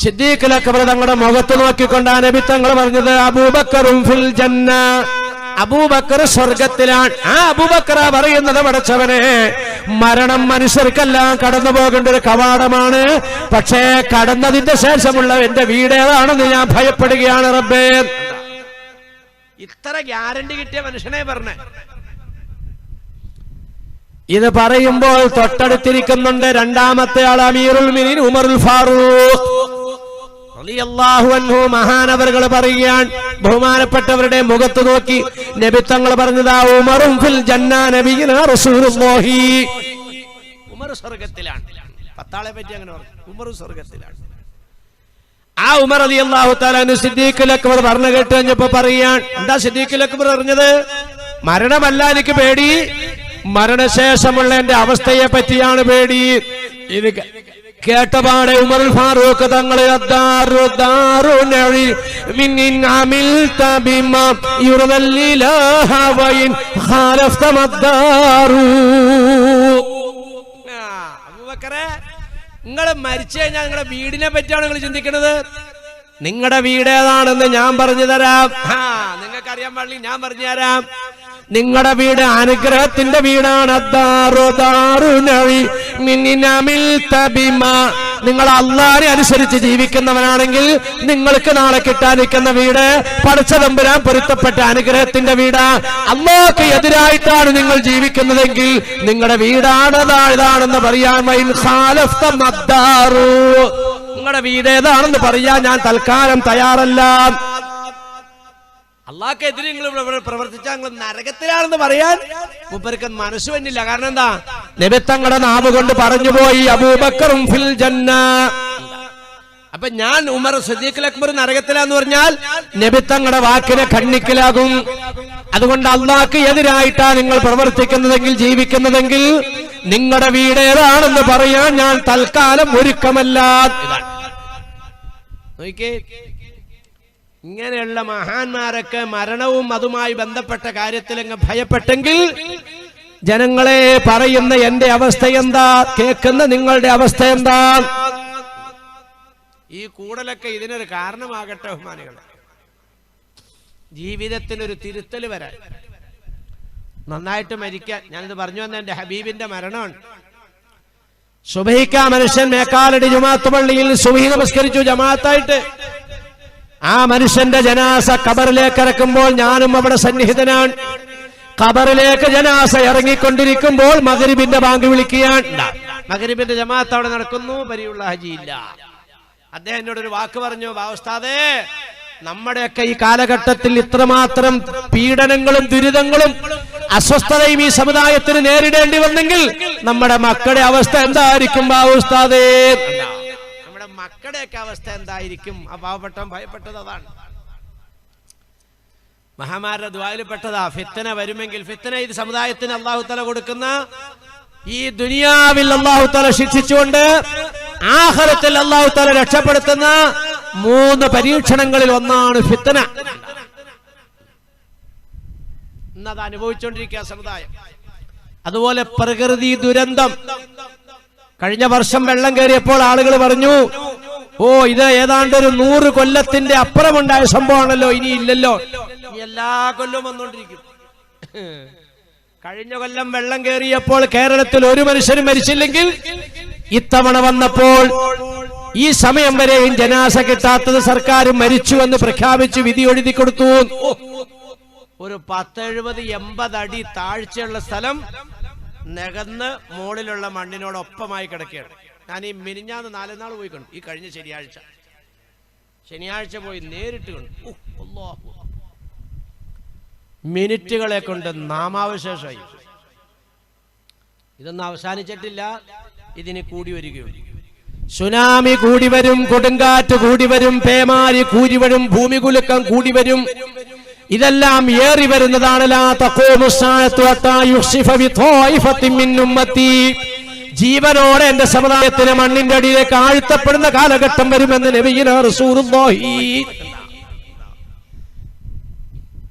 S1: സിദ്ദീഖുൽ അക്ബർ തങ്ങളുടെ മുഖത്ത് നോക്കിക്കൊണ്ടാ നബി തങ്ങൾ പറഞ്ഞത് അബൂബക്കറും ഫിൽ ജന്ന, അബൂബക്കർ സ്വർഗത്തിലാണ്. ആ അബൂബക്കർ പറയുന്നത് പടച്ചവനെ, മരണം മനുഷ്യർക്കെല്ലാം കടന്നു പോകേണ്ട ഒരു കവാടമാണ്. പക്ഷേ കടന്നതിന്റെ ശേഷമുള്ള എന്റെ വീട് ഏതാണെന്ന് ഞാൻ ഭയപ്പെടുകയാണ് റബ്ബേ. ഇത്ര ഗ്യാരണ്ടി കിട്ടിയ മനുഷ്യനെ പറഞ്ഞേ. ഇത് പറയുമ്പോൾ തൊട്ടടുത്തിരിക്കുന്നുണ്ട് രണ്ടാമത്തെ ആൾ അമീറുൽ മുഅ്മിനീൻ ഉമറുൽ ഫാറൂഖ് റളിയല്ലാഹു അൻഹു. മഹാനവറുകൾ പറയുകയാണ്, ബഹുമാനപ്പെട്ടവരുടെ മുഖത്ത് നോക്കി നബി തങ്ങൾ പറഞ്ഞതാ ഉമറും ഫിൽ ജന്ന നബിയുനാ റസൂലുള്ളാഹി. ഉമർ സ്വർഗ്ഗത്തിലാണ്. 10 ആളെ പറ്റി അങ്ങനെ പറഞ്ഞു. ഉമർ സ്വർഗ്ഗത്തിലാണ്. ആ ഉമർ റളിയല്ലാഹു തആല അൻഹു സിദ്ദീഖുൽ അക്ബർ പറഞ്ഞു കേട്ട് കഴിഞ്ഞപ്പോ പറയുകയാണ്, എന്താ സിദ്ദീഖുൽ അക്ബർ പറഞ്ഞത്? മരണമല്ല എനിക്ക് പേടി, മരണശേഷമുള്ള എന്റെ അവസ്ഥയെ പറ്റിയാണ് പേടി. ഇത് കേട്ടപാടെ ഉമറുൽ ഫാറൂഖ് തങ്ങളെ നിങ്ങള് മരിച്ചു കഴിഞ്ഞാൽ നിങ്ങളുടെ വീടിനെ പറ്റിയാണ് നിങ്ങൾ ചിന്തിക്കുന്നത്. നിങ്ങളുടെ വീട് ഏതാണെന്ന് ഞാൻ പറഞ്ഞു തരാം. നിങ്ങൾക്ക് അറിയാൻ പാടില്ല, ഞാൻ പറഞ്ഞു തരാം. നിങ്ങളുടെ വീട് അനുഗ്രഹത്തിന്റെ വീടാണ്. നിങ്ങൾ അല്ലാഹുവിനെ അനുസരിച്ച് ജീവിക്കുന്നവനാണെങ്കിൽ നിങ്ങൾക്ക് നാളെ കിട്ടാനിരിക്കുന്ന വീട് പടച്ച തമ്പുരാൻ പൊരുത്തപ്പെട്ട അനുഗ്രഹത്തിന്റെ വീടാ. അല്ലാഹുക്ക് എതിരായിട്ടാണ് നിങ്ങൾ ജീവിക്കുന്നതെങ്കിൽ നിങ്ങളുടെ വീടാണ് ഇതാണെന്ന് പറയാൻ നിങ്ങളുടെ വീട് ഏതാണെന്ന് പറയാൻ ഞാൻ തൽക്കാലം തയ്യാറല്ല. അള്ളാഹ്ക്കെതിരെ നിങ്ങൾ പ്രവർത്തിച്ചാൽ നിങ്ങൾ നരകത്തിലാണെന്ന് പറയാൻ മൂപ്പർക്ക് മനസ്സ് വന്നില്ല. കാരണം എന്താ? നബി തങ്ങളുടെ നാവ് കൊണ്ട് പറഞ്ഞുപോയി അബൂബക്കറും ഫിൽ ജന്ന. അപ്പൊ ഞാൻ ഉമർ സിദ്ദീഖുൽ അക്ബർ നരകത്തിലാന്ന് പറഞ്ഞാൽ നബി തങ്ങളുടെ വാക്കിനെ ഖണ്ഡിക്കലാകും. അതുകൊണ്ട് അള്ളാഹ്ക്ക് എതിരായിട്ടാ നിങ്ങൾ പ്രവർത്തിക്കുന്നതെങ്കിൽ ജീവിക്കുന്നതെങ്കിൽ നിങ്ങളുടെ വീട് ഏതാണെന്ന് പറയാൻ ഞാൻ തൽക്കാലം ഒരുക്കമല്ല. നോക്കിക്കേ, ഇങ്ങനെയുള്ള മഹാന്മാരൊക്കെ മരണവും അതുമായി ബന്ധപ്പെട്ട കാര്യത്തിൽ അങ്ങ് ഭയപ്പെട്ടെങ്കിൽ ജനങ്ങളെ പറയുന്ന എന്റെ അവസ്ഥ എന്താ, കേൾക്കുന്ന നിങ്ങളുടെ അവസ്ഥ എന്താ? ഈ കൂടലൊക്കെ ഇതിനൊരു കാരണമാകട്ടെ ബഹുമാനികളെ. ജീവിതത്തിനൊരു തിരുത്തൽ വരാൻ, നന്നായിട്ട് മരിക്കാൻ. ഞാനിത് പറഞ്ഞു വന്ന എന്റെ ഹബീബിന്റെ മരണമാണ്. സുബഹിക്ക് മനുഷ്യൻ മേക്കാലടി ജുമാഅത്ത് പള്ളിയിൽ സുബഹി നമസ്കരിച്ചു ജമാഅത്തായിട്ട്. ആ മനുഷ്യന്റെ ജനാസ ഖബറിലേക്ക് ഇറക്കുമ്പോൾ ഞാനും അവിടെ സന്നിഹിതനാണ്. ഖബറിലേക്ക് ജനാസ ഇറങ്ങിക്കൊണ്ടിരിക്കുമ്പോൾ മഗ്രിബിന്റെ ബാങ്ക് വിളിക്കുകയാണ്. മഗ്രിബിന്റെ ജമാഅത്ത് അവിടെ നടക്കുന്നു, പരിയുള്ള ഹജിയില്ല. അദ്ദേഹം എന്നോടൊരു വാക്ക് പറഞ്ഞു, ഉസ്താദേ, നമ്മുടെയൊക്കെ ഈ കാലഘട്ടത്തിൽ ഇത്രമാത്രം പീഡനങ്ങളും ദുരിതങ്ങളും അസ്വസ്ഥതയും ഈ സമുദായത്തിന് നേരിടേണ്ടി വന്നെങ്കിൽ നമ്മുടെ മക്കളുടെ അവസ്ഥ എന്തായിരിക്കും ഉസ്താദേ? നമ്മുടെ മക്കളുടെയൊക്കെ അവസ്ഥ എന്തായിരിക്കും? ആ പാവപ്പെട്ടവൻ ഭയപ്പെട്ടത് അതാണ്. മഹാമാരുടെ ദുആയിൽ പെട്ടതാ. ഫിത്ന വരുമെങ്കിൽ, ഫിത്ന ഇത് സമുദായത്തിന് അല്ലാഹു തആല കൊടുക്കുന്ന, ഈ ദുനിയാവിൽ അല്ലാഹു തആല ശിക്ഷിച്ചുകൊണ്ട് ആഖിറത്തിൽ അല്ലാഹു തആല രക്ഷപ്പെടുത്തുന്ന 3 പരീക്ഷണങ്ങളിൽ ഒന്നാണ് ഫിത്ന. ഇന്നത് അനുഭവിച്ചുകൊണ്ടിരിക്കുക സമുദായം. അതുപോലെ പ്രകൃതി ദുരന്തം. കഴിഞ്ഞ വർഷം വെള്ളം കയറിയപ്പോൾ ആളുകൾ പറഞ്ഞു ഓ ഇത് ഏതാണ്ട് ഒരു 100 കൊല്ലത്തിന്റെ അപ്പുറമുണ്ടായ സംഭവമാണല്ലോ, ഇനി ഇല്ലല്ലോ. എല്ലാ കൊല്ലവും വന്നുകൊണ്ടിരിക്കും. കഴിഞ്ഞ കൊല്ലം വെള്ളം കയറിയപ്പോൾ കേരളത്തിൽ ഒരു മനുഷ്യനും മരിച്ചില്ലെങ്കിൽ ഇത്തവണ വന്നപ്പോൾ ഈ സമയം വരെയും ജനാസ കിട്ടാത്തത് സർക്കാർ മരിച്ചുവെന്ന് പ്രഖ്യാപിച്ച് വിധി എഴുതി കൊടുത്തു. ഒരു 10-70-80 അടി താഴ്ചയുള്ള സ്ഥലം നികന്ന് മുകളിലുള്ള മണ്ണിനോടൊപ്പമായി കിടക്കുകയാണ്. ഞാൻ ഈ മിനിഞ്ഞാന്ന് 4 നാൾ പോയി കണ്ടു. ഈ കഴിഞ്ഞ ശനിയാഴ്ച പോയി നേരിട്ട് കണ്ടു. മിനിറ്റുകളെ കൊണ്ട് നാമാവശേഷമായി. ഇതൊന്നും അവസാനിച്ചിട്ടില്ല, ഇതിന് കൂടി വരികയുള്ളൂ. സുനാമി കൂടി വരും, കൊടുങ്കാറ്റ് കൂടി വരും, പേമാരി കൂടി വരും, ഭൂമികുലുക്കം കൂടി വരും. ഇതെല്ലാം ഏറി വരുന്നതാണ്. ജീവനോടെ എന്റെ സമുദായത്തിന് മണ്ണിന്റെ അടിയിലേക്ക് ആഴ്ത്തപ്പെടുന്ന കാലഘട്ടം വരുമെന്ന് നബിയുനാ റസൂലുള്ളാഹി.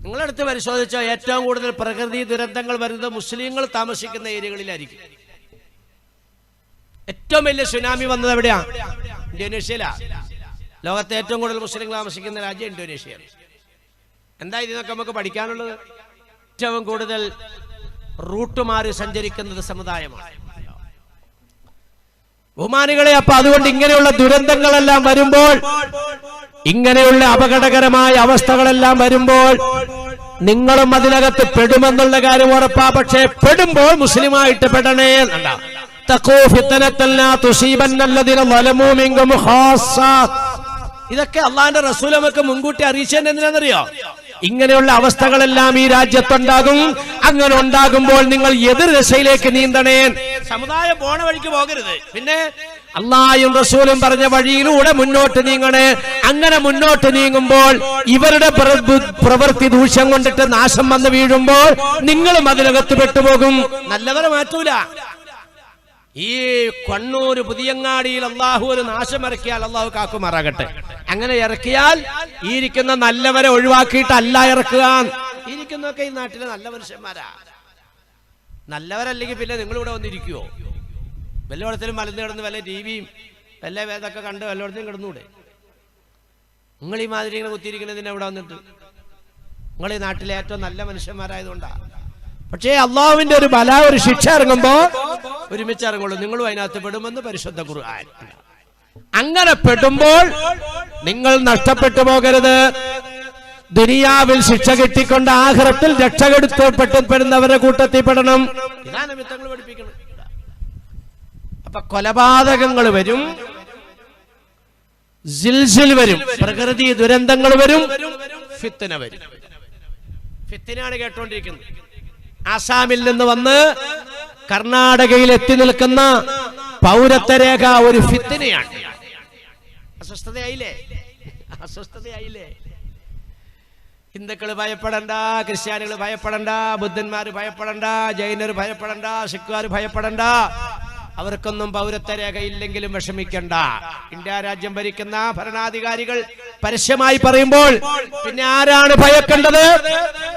S1: നിങ്ങളെടുത്ത് പരിശോധിച്ചോ, ഏറ്റവും കൂടുതൽ പ്രകൃതി ദുരന്തങ്ങൾ വരുന്നത് മുസ്ലിങ്ങൾ താമസിക്കുന്ന ഏരിയകളിലായിരിക്കും. ഏറ്റവും വലിയ സുനാമി വന്നത് എവിടെയാ? ഇന്തോനേഷ്യയിലാ. ലോകത്തെ ഏറ്റവും കൂടുതൽ മുസ്ലിങ്ങൾ താമസിക്കുന്ന രാജ്യം ഇന്തോനേഷ്യയാണ്. എന്താ ഇതിനൊക്കെ നമുക്ക് പഠിക്കാനുള്ളത്? ഏറ്റവും കൂടുതൽ റൂട്ട് മാറി സഞ്ചരിക്കുന്നത് സമുദായമാണ്. ബഹുമാനികളെ, അപ്പൊ അതുകൊണ്ട് ഇങ്ങനെയുള്ള ദുരന്തങ്ങളെല്ലാം വരുമ്പോൾ, ഇങ്ങനെയുള്ള അപകടകരമായ അവസ്ഥകളെല്ലാം വരുമ്പോൾ നിങ്ങളും അതിനകത്ത് പെടുമെന്നുള്ള കാര്യം ഉറപ്പാ. പക്ഷേ പെടുമ്പോൾ മുസ്ലിമായിട്ട് പെടണേ. ഇതൊക്കെ അള്ളാന്റെ റസൂൽ നമുക്ക് മുൻകൂട്ടി അറിയിച്ചത് എന്തിനാണെന്നറിയോ? ഇങ്ങനെയുള്ള അവസ്ഥകളെല്ലാം ഈ രാജ്യത്തുണ്ടാകും. അങ്ങനെ ഉണ്ടാകുമ്പോൾ നിങ്ങൾ എതിർ ദിശയിലേക്ക് നീന്തണേ. സമുദായം പോണ വഴിക്ക് പോകരുത്. പിന്നെ അള്ളാഹും റസൂലും പറഞ്ഞ വഴിയിലൂടെ മുന്നോട്ട് നീങ്ങണേ. അങ്ങനെ മുന്നോട്ട് നീങ്ങുമ്പോൾ ഇവരുടെ പ്രവൃത്തി ദൂഷ്യം കൊണ്ടിട്ട് നാശം വന്ന് വീഴുമ്പോൾ നിങ്ങളും അതിനകത്ത് പെട്ടുപോകും. നല്ലവരെ മാറ്റൂല. ഈ കണ്ണൂർ പുതിയങ്ങാടിയിൽ അള്ളാഹു ഒരു നാശം ഇറക്കിയാൽ അള്ളാഹു കാക്കുമാറാകട്ടെ. അങ്ങനെ ഇറക്കിയാൽ ഈ ഇരിക്കുന്ന നല്ലവരെ ഒഴിവാക്കിയിട്ടല്ല ഇറക്കുക. ഇരിക്കുന്നൊക്കെ ഈ നാട്ടിലെ നല്ല മനുഷ്യന്മാരാ. നല്ലവരല്ലെങ്കിൽ പിന്നെ നിങ്ങളിവിടെ വന്നിരിക്കുവോ? വല്ലയിടത്തിലും മലന്ന് കിടന്ന് വല്ല ടിവിയും വല്ല വേദമൊക്കെ കണ്ട് വല്ലയിടത്തും കിടന്നൂടെ? നിങ്ങൾ ഈ മാതിരി ഇങ്ങനെ കുത്തിയിരിക്കുന്നതിന് എവിടെ വന്നിട്ട്? നിങ്ങൾ ഈ നാട്ടിലെ ഏറ്റവും നല്ല മനുഷ്യന്മാരായതുകൊണ്ടാണ്. പക്ഷേ അള്ളാഹുവിന്റെ ഒരു ബല, ഒരു ശിക്ഷ ഇറങ്ങുമ്പോ ഒരുമിച്ച് ഇറങ്ങുള്ളൂ. നിങ്ങളും അതിനകത്ത് പെടുമെന്ന് പരിശുദ്ധ ഖുർആൻ. അങ്ങനെ പെടുമ്പോൾ നിങ്ങൾ നഷ്ടപ്പെട്ടു പോകരുത്. ദുനിയാവിൽ ശിക്ഷ കിട്ടിക്കൊണ്ട് ആഖിറത്തിൽ രക്ഷപ്പെടുത്തപ്പെടുന്നവരുടെ കൂട്ടത്തിൽ പെടണം. ഇതാണ് മിത്തങ്ങൾ പഠിപ്പിക്കുന്നത്. അപ്പൊ കൊലപാതകങ്ങൾ വരും, സിൽസിൽ വരും, പ്രകൃതി ദുരന്തങ്ങൾ വരും, ഫിത്ന വരും. ഫിത്നയാണ് കേട്ടോണ്ടിരിക്കുന്നത്. ആസാമിൽ നിന്ന് വന്ന് കർണാടകയിൽ എത്തി നിൽക്കുന്ന പൗരത്വ രേഖ ഒരു ഫിത്നയാണ്. അസ്വസ്ഥതയായില്ലേ? ഹിന്ദുക്കൾ ഭയപ്പെടണ്ട, ക്രിസ്ത്യാനികൾ ഭയപ്പെടണ്ട, ബുദ്ധന്മാർ ഭയപ്പെടണ്ട, ജൈനർ ഭയപ്പെടണ്ട, സിഖുകാർ ഭയപ്പെടണ്ട. അവർക്കൊന്നും പൗരത്വ രേഖ ഇല്ലെങ്കിലും വിഷമിക്കണ്ട. ഇന്ത്യ രാജ്യം ഭരിക്കുന്ന ഭരണാധികാരികൾ പരസ്യമായി പറയുമ്പോൾ പിന്നെ ആരാണ് ഭയക്കേണ്ടത്?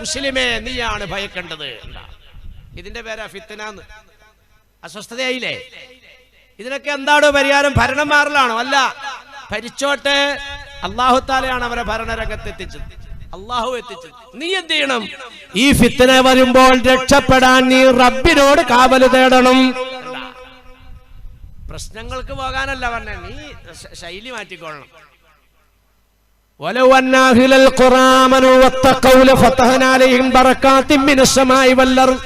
S1: മുസ്ലിമേ, നീയാണ് ഭയക്കേണ്ടത്. ഇതിന്റെ പേരാ ഫിത്നാന്ന്. അസ്വസ്ഥതയായില്ലേ? ഇതിനൊക്കെ എന്താണോ പരിഹാരം? ഭരണം മാറലാണോ? അല്ല, ഭരിച്ചോട്ടെ. അല്ലാഹു തആലയാണ് അവരെ ഭരണരംഗത്ത് എത്തിച്ചത്, അല്ലാഹു എത്തിച്ചത്. നീ എന്ത് ചെയ്യണം? ഈ ഫിത്ന വരുമ്പോൾ രക്ഷപ്പെടാൻ നീ റബ്ബിനോട് കാവല് തേടണം. പ്രശ്നങ്ങൾക്ക് പോകാനല്ല പറഞ്ഞ, നീ ശൈലി മാറ്റിക്കൊള്ളണം. ولو أن أهل القرى آمنوا واتقوا لفتحنا عليهم بركات من السماء والأرض.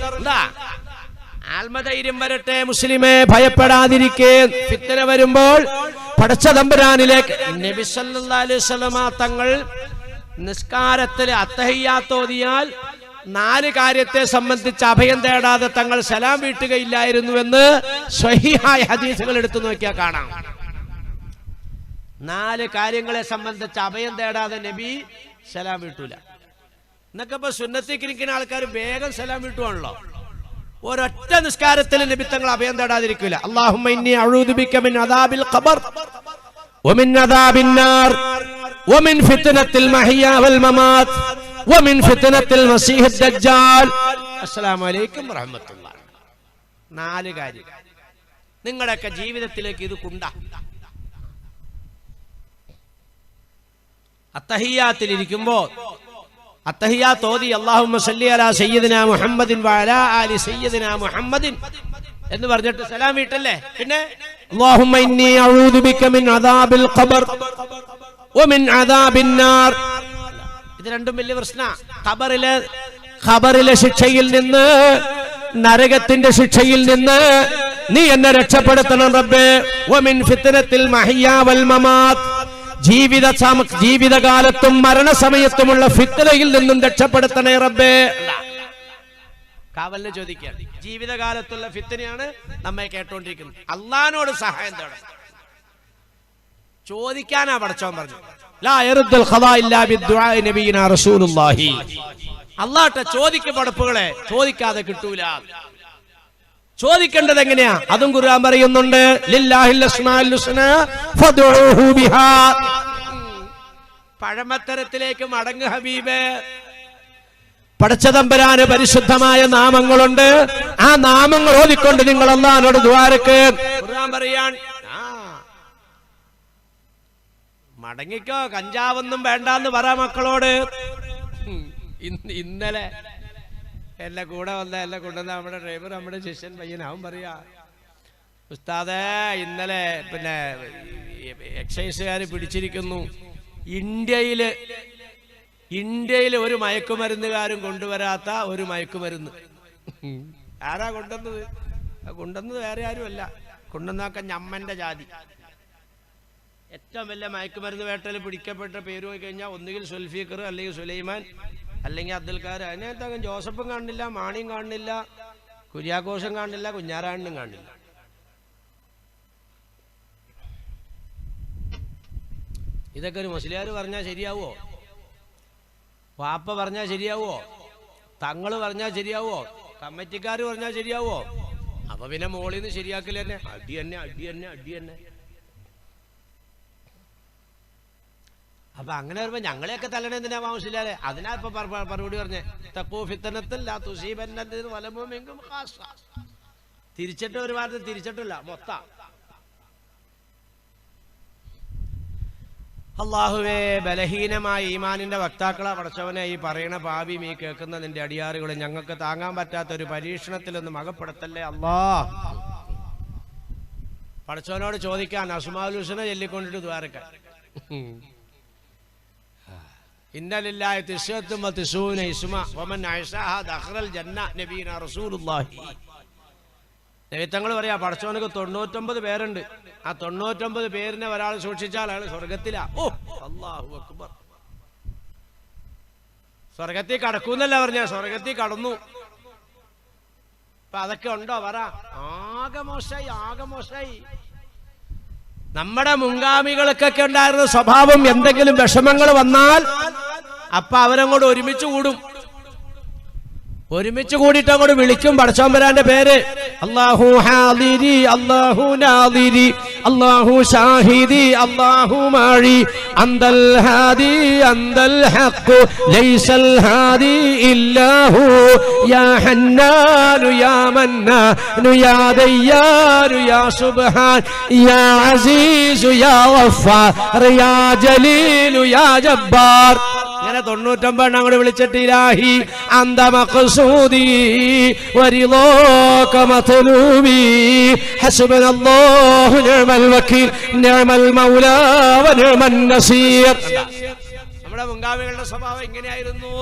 S1: ആത്മധൈര്യം വരട്ടെ മുസ്ലിമേ, ഭയപ്പെടാതിരിക്കേ. ഫിത്ന വരുമ്പോൾ പടച്ച തമ്പുരാനിലേക്ക് നബി സല്ലല്ലാഹു അലൈഹി വസല്ലമ തങ്ങൾ നിസ്കാരത്തിൽ അത്തഹിയ്യാത്ത് ഓതിയാൽ 4 കാര്യത്തെ സംബന്ധിച്ച് അഭയം തേടാതെ തങ്ങൾ സലാം വീട്ടുകയില്ലായിരുന്നുവെന്ന് സ്വഹീഹായ ഹദീസുകൾ എടുത്തു നോക്കിയാൽ കാണാം. 4 കാര്യങ്ങളെ സംബന്ധിച്ച് അഭയം തേടാതെ നബി സലാം വീട്ടൂല. എന്നൊക്കെ ഇപ്പൊ സുന്നത്തിക്കിരിക്കുന്ന ആൾക്കാർ വേഗം സലാം വീട്ടുവാണല്ലോ. ഒരൊറ്റ നിസ്കാരത്തിൽ നബി തങ്ങൾ അഭയം തേടാതിരിക്കില്ല. അല്ലാഹുമ്മ ഇന്നി അഊദു ബിക മിൻ അദാബിൽ ഖബർ വമിൻ അദാബിൻ നാർ വമിൻ ഫിത്നത്തിൽ മഹിയാ വൽ മമാത് വമിൻ ഫിത്നത്തിൽ മസീഹിദ് ദജ്ജാൽ. അസ്സലാമു അലൈക്കും വറഹ്മത്തുള്ളാഹി. 4 കാര്യം നിങ്ങളുടെയൊക്കെ ജീവിതത്തിലേക്ക് ഇത് കൊണ്ടാ. അത്തഹിയ്യാത്തിലിരിക്കുമ്പോ അത്തഹിയ്യാത്ത് ഓതി അല്ലാഹുമ്മ സല്ലി അലാ സയ്യിദിനാ മുഹമ്മദിൻ വഅലാ ആലി സയ്യിദിനാ മുഹമ്മദിൻ എന്ന് പറഞ്ഞിട്ട് സലാം വീട്ടല്ലേ. പിന്നെ അല്ലാഹുമ്മ ഇന്നി അഊദു ബിക മിൻ അദാബിൽ ഖബർ വമിൻ അദാബിൻ നാർ. ഇത് രണ്ടും വലിയ പ്രശ്നാ. ഖബറിലെ ശിക്ഷയിൽ നിന്ന്, നരകത്തിന്റെ ശിക്ഷയിൽ നിന്ന് നീ എന്നെ രക്ഷപ്പെടുത്തണം റബ്ബേ. വമിൻ ഫിത്നത്തിൽ മഹ്യാ വൽ മമാത്ത്, ജീവിതകാലത്തും മരണസമയത്തുമുള്ള ഫിത്നയിൽ നിന്നും രക്ഷപ്പെടുത്തണേ റബ്ബേ. കാവലിന് ചോദിക്കുകയാണ്. ജീവിതകാലത്തുള്ള ഫിത്നയാണ് നമ്മെ കേട്ടോണ്ടിരിക്കുന്നത്. അള്ളാഹിനോട് സഹായം തേടണം, ചോദിക്കാനാ പടച്ചവൻ പറഞ്ഞു. ലാ യറുദ്ദുൽ ഖദാ ഇല്ലാ ബിദ്ദുആ നബിയിനാ റസൂലുള്ളാഹി. അല്ലാഹുവിന്റെ ചോദിക്ക് പടപ്പുകളെ ചോദിക്കാതെ കിട്ടൂല. ചോദിക്കേണ്ടത് എങ്ങനെയാ? അതും ഖുർആൻ പറയുന്നുണ്ട്. ലില്ലാഹിൽ അസ്മാഉൽ ഹുസ്നാ ഫദ്ഉഹു ബിഹാ. പഴമത്തരത്തിലേക്ക് മടങ്ങ് ഹബീബേ. പടച്ചതമ്പുരാന് പരിശുദ്ധമായ നാമങ്ങളുണ്ട്. ആ നാമങ്ങൾ ഓതിക്കൊണ്ട് നിങ്ങൾ അല്ലാഹുവിനോട് ദുആരക്ക്. ഖുർആൻ പറയാൻ മടങ്ങിക്കോ, കഞ്ചാവൊന്നും വേണ്ടാന്ന് പറ മക്കളോട്. ഇന്നലെ എല്ലാം കൂടെ വന്ന എല്ലാം കൊണ്ടുവന്ന നമ്മുടെ ഡ്രൈവർ, നമ്മുടെ ശിഷ്യൻ പയ്യൻ, അവൻ പറയാ, ഉസ്താദേ ഇന്നലെ പിന്നെ എക്സൈസുകാർ പിടിച്ചിരിക്കുന്നു. ഇന്ത്യയില് ഒരു മയക്കുമരുന്നുകാരും കൊണ്ടുവരാത്ത ഒരു മയക്കുമരുന്ന്. ആരാ കൊണ്ടുവന്നത്? കൊണ്ടുവന്നത് വേറെ ആരുമല്ല, കൊണ്ടുവന്നൊക്കെ ഞമ്മന്റെ ജാതി. ഏറ്റവും വലിയ മയക്കുമരുന്ന് വേട്ടയിൽ പിടിക്കപ്പെട്ട പേര് പോയി കഴിഞ്ഞാൽ ഒന്നുകിൽ സുൽഫീഖർ, അല്ലെങ്കിൽ സുലൈമാൻ, അല്ലെങ്കിൽ അബ്ദുൽ ഖാദർ. അതിനകത്ത് ജോസഫും കാണില്ല, മാണിയും കാണില്ല, കുര്യാക്കോസും കാണില്ല, കുഞ്ഞാറാണ്ണനും കാണില്ല. ഇതൊക്കെ ഒരു മുസ്ലിയാർ പറഞ്ഞാൽ ശരിയാവോ? വാപ്പ പറഞ്ഞാൽ ശരിയാവോ? തങ്ങള് പറഞ്ഞാൽ ശരിയാവോ? കമ്മിറ്റിക്കാർ പറഞ്ഞാൽ ശരിയാവോ? അപ്പൊ പിന്നെ മോളിൽ നിന്ന് ശരിയാക്കില്ല തന്നെ. അടി തന്നെ. അപ്പൊ അങ്ങനെ വരുമ്പോ ഞങ്ങളെയൊക്കെ തല്ലണ എന്തിനാ മുസ്ലിയാരെ? അതിനാ ഇപ്പൊ മറുപടി പറഞ്ഞേ. തഖൂ ഫിത്നത്തൻ ലാ തുസീബന്നല്ലദീന വലമു മിൻകും ഖാസ്സ. തിരിച്ചിട്ട് ഒരു വാർത്ത തിരിച്ചിട്ടില്ല, മൊത്തം. അല്ലാഹുവേ, ബലഹീനമായ ഈമാനിന്റെ വക്താക്കളെ പടച്ചവനെ, ഈ പറയണ പാപിയും ഈ കേൾക്കുന്ന നിന്റെ അടിയാറുകളും ഞങ്ങൾക്ക് താങ്ങാൻ പറ്റാത്ത ഒരു പരീക്ഷണത്തിലൊന്നും അകപ്പെടുത്തല്ലേ അല്ലാ. പടച്ചവനോട് ചോദിക്കാൻ അസ്മാഉൽ ഹുസ്ന ചൊല്ലിക്കൊണ്ടിട്ട് ദ്വാരക്കാൻ. ഇന്നലില്ലാഹി തിസ്അത്തും വതിസ്ഊന ഇസ്മ വമൻ അഹ്സാഹാ ദഖലൽ ജന്ന നബിയിനാ റസൂലുള്ളാഹി. തങ്ങൾ പറയാ, പടച്ചവനക്ക് 99 പേരുണ്ട്. ആ 99 പേരിനെ ഒരാൾ സൂക്ഷിച്ചാൽ അയാൾ സ്വർഗത്തിലാ. ഓ അല്ലാഹു അക്ബർ. സ്വർഗത്തിൽ കടക്കൂന്നല്ല പറഞ്ഞ, സ്വർഗത്തിൽ കടന്നു. അപ്പൊ അതൊക്കെ ഉണ്ടോ പറ? ആകെ മോശമായി. നമ്മുടെ മുൻഗാമികൾക്കൊക്കെ ഉണ്ടായിരുന്ന സ്വഭാവം, എന്തെങ്കിലും വിഷമങ്ങൾ വന്നാൽ അപ്പൊ അവരങ്ങോട്ട് ഒരുമിച്ച് കൂടിയിട്ട് അങ്ങോട്ട് വിളിക്കും പടച്ചോമ്പരാന്റെ പേര്. അല്ലാഹു ഹാദിരി, അല്ലാഹു നാദിരി, അല്ലാഹു ഷാഹിദി, അല്ലാഹു മാഴി, അന്തൽ ഹാദി അന്തൽ ഹഖ് ലൈസൽ ഹാദി ഇല്ലാഹു യാ ഹന്നാനു യാ മന്നാനു യാ ദയ്യാനു യാ സുബ്ഹാൻ യാ അസീസു യാ ഗഫാർ യാ ജലീലു യാ ജബ്ബാർ. ഇങ്ങനെ 99 അങ്ങോട്ട് വിളിച്ചിട്ട് ഇലാഹി അന്ത മഖ്സൂദി വരിളാക മത്ലൂബി ഹസ്ബനല്ലാഹു നിഅമൽ വകീൽ നിഅമൽ മൗലാ വനിഅമൻ നസീർ. നമ്മുടെ മുൻഗാമികളുടെ സ്വഭാവം ഇങ്ങനെയായിരുന്നു.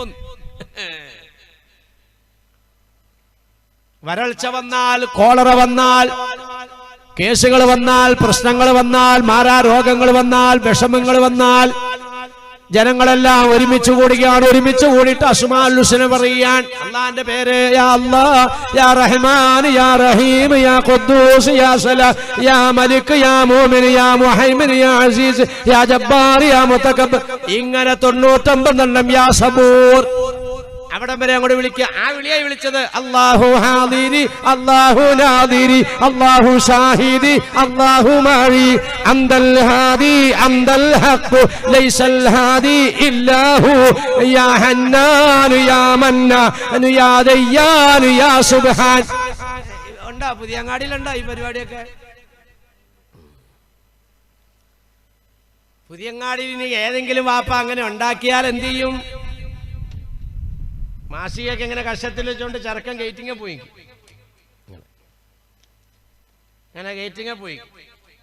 S1: വരൾച്ച വന്നാൽ, കോളറ വന്നാൽ, കേസുകൾ വന്നാൽ, പ്രശ്നങ്ങൾ വന്നാൽ, മാരാരോഗങ്ങൾ വന്നാൽ, വിഷമങ്ങൾ വന്നാൽ ജനങ്ങളെല്ലാം ഒരുമിച്ച് കൂടുകയാണ്. ഒരുമിച്ച് കൂടിയിട്ട് അസ്മാഉൽ ഹുസ്ന പറയാൻ. അല്ലാഹുവിന്റെ പേര് യാ അല്ലാഹ്, യാ റഹ്മാൻ, യാ റഹീം, യാ ഖുദ്ദൂസ്, യാ സലാം, യാ മലിക്, യാ മുഅ്മിൻ, യാ മുഹൈമിൻ, യാ അസീസ്, യാ ജബ്ബാർ, യാ മുതകബ്ബിർ. ഇങ്ങനെ 99 യാ സബൂർ. അവിടെ വരെ അങ്ങോട്ട് വിളിക്കുക. ആ വിളിയായി വിളിച്ചത് അല്ലാഹു ഹാദിരി, അല്ലാഹു നാദിരി, അല്ലാഹു ഷാഹിദി, അല്ലാഹു മാഴി, അന്തൽ ഹാദി അന്തൽ ഹഖ് ലൈസൽ ഹാദി ഇല്ലാഹു യാ ഹന്നാനു യാ മന്നാനു യാ ദയ്യാനു യാ സുബ്ഹാൻ. ഉണ്ടാ പുതിയങ്ങാടിയിലുണ്ടോ ഈ പരിപാടിയൊക്കെ? പുതിയങ്ങാടിയിൽ ഏതെങ്കിലും വാപ്പ അങ്ങനെ ഉണ്ടാക്കിയാൽ എന്ത് ചെയ്യും? മാസികയൊക്കെ ഇങ്ങനെ കഷത്തിൽ വെച്ചുകൊണ്ട് ചെറുക്കൻ ഗേറ്റിങ്ങ പോയി, അങ്ങനെ ഗേറ്റിങ്ങ പോയി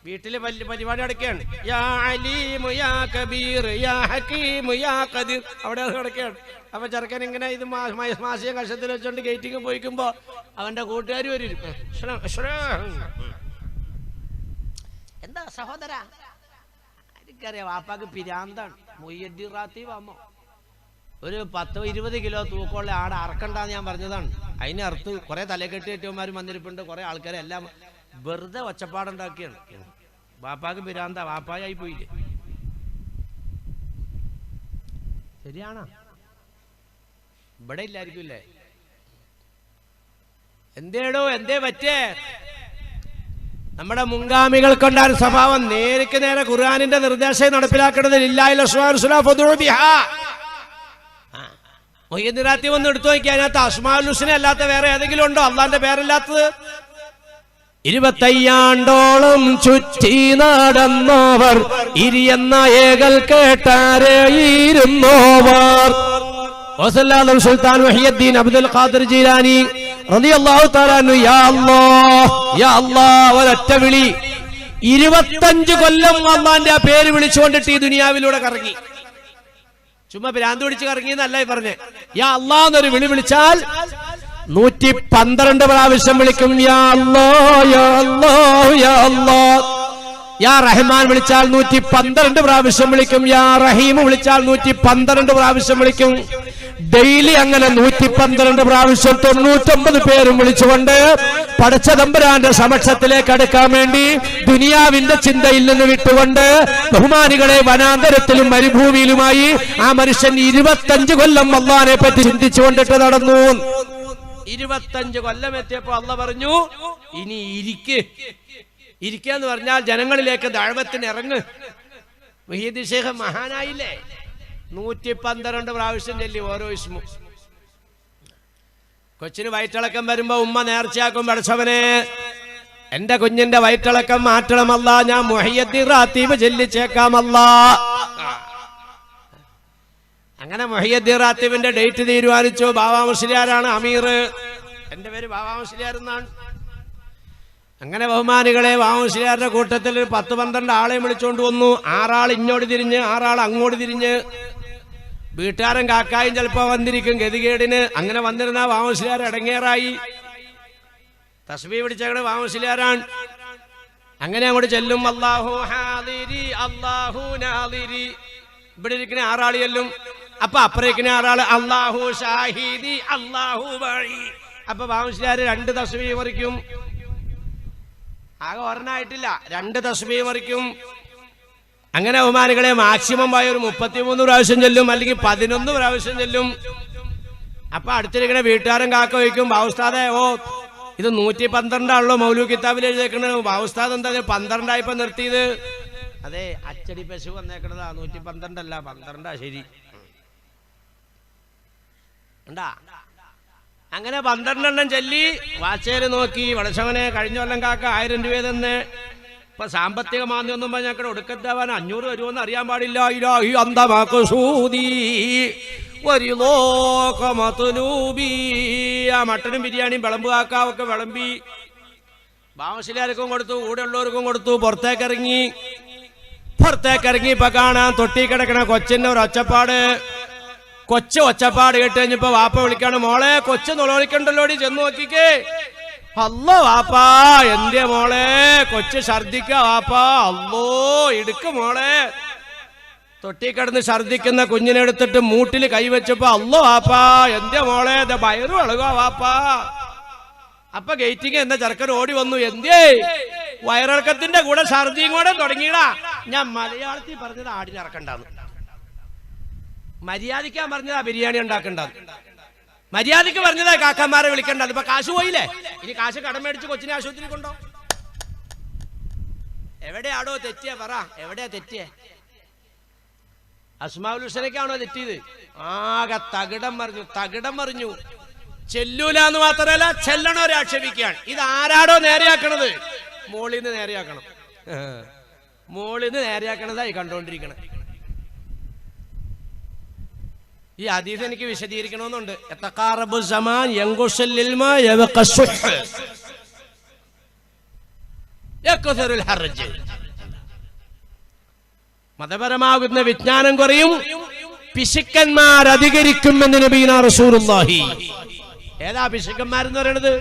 S1: വീട്ടില് പരിപാടി നടക്കുകയാണ്. യാ അലീമു യാ കബീർ യാ ഹകീമു യാ ഖദീർ അവിടെ നടക്കുകയാണ്. അപ്പൊ ചെറുക്കൻ ഇങ്ങനെ ഇത് മാസിക കഷത്തിൽ വെച്ചുകൊണ്ട് ഗേറ്റിങ്ങ പോയിക്കുമ്പോ അവന്റെ കൂട്ടുകാർ വരും. എന്താ സഹോദര? എനിക്കറിയാം വാപ്പാക്ക് പിരാന്താണ്. മുയ്യദ്ദീൻ റാത്തീബ് അമ്മ ഒരു 10-20 കിലോ തൂക്കമുള്ള ആടെ അറക്കണ്ടെന്ന് ഞാൻ പറഞ്ഞതാണ്. അതിന് അറുത്ത് കുറെ തലക്കെട്ടി ഏറ്റവുമാരും വന്നിരിപ്പുണ്ട്. കുറെ ആൾക്കാരെ എല്ലാം വെറുതെ ഒച്ചപ്പാടുണ്ടാക്കിയാണ്. വാപ്പാക്ക് പിരാന്ത, വാപ്പായായി പോയില്ലേ? ശരിയാണോ? ഇവിടെ ഇല്ലായിരിക്കില്ലേ? എന്തേടോ എന്തേ പറ്റേ? നമ്മുടെ മുൻഗാമികൾക്കുണ്ടായ സ്വഭാവം നേർക്ക് നേരെ ഖുർആനിന്റെ നിർദ്ദേശം നടപ്പിലാക്കേണ്ടത്. മൊയ്യദ്ദീൻ റാത്തീബ് ഒന്ന് എടുത്തു നോക്കി, അതിനകത്ത് അസ്മാഉൽ ഹുസ്ന അല്ലാത്ത വേറെ ഏതെങ്കിലും ഉണ്ടോ അള്ളാന്റെ പേരല്ലാത്തത്? 25 ചുറ്റി നടന്നോവർ ഇരിയെന്ന ഏകൽ കേട്ടാരേയിരുന്നോവർ. സുൽത്താൻ മുഹ്യിദ്ദീൻ അബ്ദുൽ ഖാദിർ ജീലാനി റളിയല്ലാഹു തആല അൻഹു യാ അല്ലാഹ് യാ അല്ലാഹ് ഒരൊറ്റ വിളി. 25 കൊല്ലം അള്ളാന്റെ ആ പേര് വിളിച്ചുകൊണ്ടിട്ട് ഈ ദുനിയാവിലൂടെ കറങ്ങി. ചുമ്മാ ഭ്രാന്ത് പിടിച്ച് കറങ്ങി എന്നല്ല പറഞ്ഞേ. യാ അല്ലാഹ് എന്നൊരു വിളി വിളിച്ചാൽ 112 പ്രാവശ്യം വിളിക്കും. യാ അല്ലാഹ് യാ അല്ലാഹ് യാ അല്ലാഹ്. യാ റഹ്മാൻ വിളിച്ചാൽ 112 പ്രാവശ്യം വിളിക്കും. യാ റഹീം വിളിച്ചാൽ 112 പ്രാവശ്യം വിളിക്കും. ഡെയിലി അങ്ങനെ 112 പ്രാവശ്യം 99 പേരും വിളിച്ചുകൊണ്ട് പടച്ച തമ്പുരാന്റെ സമക്ഷത്തിലേക്ക് അടുക്കാൻ വേണ്ടി ദുനിയാവിന്റെ ചിന്തയിൽ നിന്ന് വിട്ടുകൊണ്ട് ബഹുമാനികളെ വനാന്തരത്തിലും മരുഭൂമിയിലുമായി ആ മനുഷ്യൻ 25 കൊല്ലം അല്ലാഹുവിനെ പറ്റി ചിന്തിച്ചുകൊണ്ടിട്ട് നടന്നു. 25 കൊല്ലം എത്തിയപ്പോ അല്ലാഹ് പറഞ്ഞു, ഇനി ഇരിക്കാന്ന് പറഞ്ഞാൽ ജനങ്ങളിലേക്ക് ദഅവത്തിന് ഇറങ്ങ്. മുഹ്യിദ്ദീൻ ശൈഖ് മഹാനായില്ലേ? 112 പ്രാവശ്യം ചൊല്ലി ഓരോ ഇസ്മും. കൊച്ചിന് വയറ്റിളക്കം വരുമ്പോ ഉമ്മ നേർച്ചയാക്കും, പടച്ചവനെ എന്റെ കുഞ്ഞിന്റെ വയറ്റിളക്കം മാറ്റണമല്ല, ഞാൻ മുഹ്യിദ്ദീൻ റാത്തീബ് ചൊല്ലിച്ചേക്കാമല്ല. അങ്ങനെ മുഹ്യിദ്ദീൻ റാത്തീബിന്റെ ഡേറ്റ് തീരുമാനിച്ചു. ബാവാ മുസ്ലിയാരാണ് അമീർ. എന്റെ പേര് ബാവാ മുസ്ലിയാർ എന്നാണ്. അങ്ങനെ ബഹുമാനികളെ ബാവാ മുസ്ലിയാരുടെ കൂട്ടത്തിൽ 10-12 ആളെ വിളിച്ചോണ്ട് വന്നു. 6 ആൾ ഇങ്ങോട്ട് തിരിഞ്ഞ്, 6 ആൾ അങ്ങോട്ട് തിരിഞ്ഞ്. വീട്ടുകാരൻ കാക്കായും ചിലപ്പോ വന്നിരിക്കും ഗതികേടിന്. അങ്ങനെ വന്നിരുന്ന ബാവാ മുസ്ലിയാർ ഇടങ്ങേറായി. തസ്ബീഹ് പിടിച്ചങ്ങനെ ബാവാ മുസ്ലിയാരാണ്. അങ്ങനെ അങ്ങോട്ട് ചെല്ലും. അല്ലാഹു ഹാദിരി അല്ലാഹു നാദിരി. ഇവിടെ ഇരിക്കുന്ന 6 ആൾ ചെല്ലും. അപ്പൊ അപ്പുറേക്കുന്ന 6 ആള് അല്ലാഹു ഷാഹിദി അല്ലാഹു വഴി. അപ്പൊ ബാവാ മുസ്ലിയാർ 2 തസ്ബീഹ് മറിക്കും. ആകെ ഒരെണ്ണായിട്ടില്ല, 2 തസ്ബീഹ് മറിക്കും. അങ്ങനെ ബഹുമാനികളെ മാക്സിമം പോയ ഒരു 33 പ്രാവശ്യം ചെല്ലും, അല്ലെങ്കിൽ 11 പ്രാവശ്യം ചെല്ലും. അപ്പൊ അടുത്തിരിക്കണ വീട്ടുകാരൻ കാക്ക വയ്ക്കും, ബാവുസ്താദെ ഓ ഇത് 112 ആണല്ലോ മൗലൂ കിതാബിൽ എഴുതിയേക്കണത്, ബാവുസ്താദ് എന്താ 12 ആയിപ്പോ നിർത്തിയത്? അതെ, അച്ചടി പശു വന്നേക്കണതാ, 112 അല്ല 12 ശരി ഉണ്ടാ. അങ്ങനെ 12 ചൊല്ലി വാച്ചേര് നോക്കി, വടച്ചവനെ കഴിഞ്ഞ കൊല്ലം കാക്ക 1000 രൂപ തന്നെ. ഇപ്പൊ സാമ്പത്തിക മാന്ദ്യം ഒന്നും പറഞ്ഞാൽ ഒടുക്കത്താവാൻ 500 വരുമോന്ന് അറിയാൻ പാടില്ല. ഇലാഹി അന്തമാക്കൂദി ഒരു ലോകമതുലൂബി. ആ മട്ടനും ബിരിയാണിയും വിളമ്പ് കാക്കാവൊക്കെ വിളമ്പി ബാമശിലാർക്കും കൊടുത്തു, കൂടെ ഉള്ളവർക്കും കൊടുത്തു. പുറത്തേക്കിറങ്ങി ഇപ്പൊ കാണാൻ തൊട്ടി കിടക്കണ കൊച്ചിന്റെ ഒരു ഒച്ചപ്പാട്. ഒച്ചപ്പാട് കേട്ട് കഴിഞ്ഞപ്പോ വാപ്പ വിളിക്കാണ്, മോളെ കൊച്ചു നുളവിളിക്കണ്ടല്ലോടി, ചെന്ന് നോക്കിക്കേ. അല്ലോ വാപ്പാ, എന്റെ മോളെ കൊച്ചു ഛർദിക്ക വാപ്പാ, അല്ലോ ഇടുക്ക് മോളെ. തൊട്ടി കിടന്ന് ഛർദിക്കുന്ന കുഞ്ഞിനെടുത്തിട്ട് മൂട്ടിൽ കൈവച്ചപ്പോ അല്ലോ വാപ്പാ, എന്റെ മോളെ വയറു ഇളകുക വാപ്പാ. അപ്പൊ ഗേറ്റിങ് എന്ന ചെറുക്കൻ ഓടി വന്നു. എന്തേ വയറിളക്കത്തിന്റെ കൂടെ ഛർദിയും കൂടെ തുടങ്ങിയടാ. ഞാൻ മലയാളത്തിൽ പറഞ്ഞത് ആടിനിറക്കണ്ടാന്ന്, മര്യാദയ്ക്കാൻ പറഞ്ഞതാ ബിരിയാണി ഉണ്ടാക്കണ്ടാന്ന്, മര്യാദയ്ക്ക് പറഞ്ഞതാ കാക്കന്മാരെ വിളിക്കണ്ടത്. ഇപ്പൊ കാശ് പോയില്ലേ, ഇനി കാശ് കടം മേടിച്ച് കൊച്ചിനെ ആശുപത്രി കൊണ്ടോ. എവിടെയാടോ തെറ്റിയ പറ, എവിടെയാ തെറ്റിയേ? അസ്മാഉൽ ഹുസ്നയ്ക്കാണോ തെറ്റിയത്? ആകെ തകിടം മറിഞ്ഞു. ചെല്ലൂല എന്ന് മാത്രമല്ല, ചെല്ലണവരെ ആക്ഷേപിക്കുകയാണ്. ഇത് ആരാടോ നേരെയാക്കണത്? മോളിന്ന് നേരെയാക്കണം. മോളിന്ന് നേരെയാക്കണതായി കണ്ടുകൊണ്ടിരിക്കണം. ഈ ഹദീസ് എനിക്ക് വിശദീകരിക്കണമെന്നുണ്ട്. യതഖാറബു സമാൻ യൻഖുസുൽ ഇൽമ യവഖസുഹ് യക്സറുൽ ഹർജ്. മതപരമാകുന്ന വിജ്ഞാനം കുറയും, പിശുക്കന്മാർ അധികരിക്കുമെന്ന് നബിയുനാ റസൂലുള്ളാഹി. ഏതാ പിശുക്കന്മാരെന്ന് പറയുന്നത്?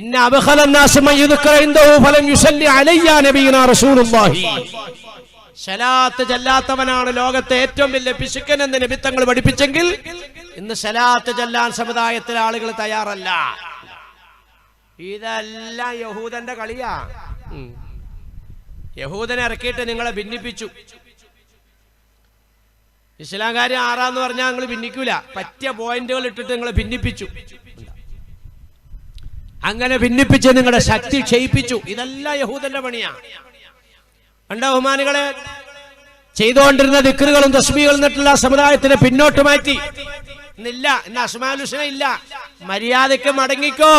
S1: ഇന്ന അബ്ഖലന്നാസ് മൻ യുദ്കറ ഇൻദഹു ഫലം യുസല്ലി അലയ്യ നബിയുനാ റസൂലുള്ളാഹി. സലാത്ത് ചൊല്ലാത്തവനാണ് ലോകത്തെ ഏറ്റവും വലിയ പിശുക്കൻ എന്ന് നബി തങ്ങൾ പഠിപ്പിച്ചെങ്കിൽ ഇന്ന് സലാത്ത് ചൊല്ലാൻ സമുദായത്തിലെ ആളുകൾ തയ്യാറല്ല. ഇതെല്ലാം യഹൂദന്റെ കളിയാ. യഹൂദനെ ഇറക്കിയിട്ട് നിങ്ങളെ ഭിന്നിപ്പിച്ചു. ഇസ്ലാംകാര്യം ആറാന്ന് പറഞ്ഞാൽ നിങ്ങൾ ഭിന്നിക്കൂല, പറ്റിയ പോയിന്റുകൾ ഇട്ടിട്ട് നിങ്ങളെ ഭിന്നിപ്പിച്ചു. അങ്ങനെ ഭിന്നിപ്പിച്ച് നിങ്ങളുടെ ശക്തി ക്ഷയിപ്പിച്ചു. ഇതെല്ലാം യഹൂദന്റെ പണിയാ. കണ്ട ബഹുമാനികളെ, ചെയ്തുകൊണ്ടിരുന്ന ദിക്റുകളും തസ്ബീഹുകളും എന്നിട്ടുള്ള സമുദായത്തിനെ പിന്നോട്ട് മാറ്റി. ഇന്നില്ല, ഇന്ന് അസ്മാഉൽ ഹുസ്ന ഇല്ല. മര്യാദയ്ക്ക് മടങ്ങിക്കോ.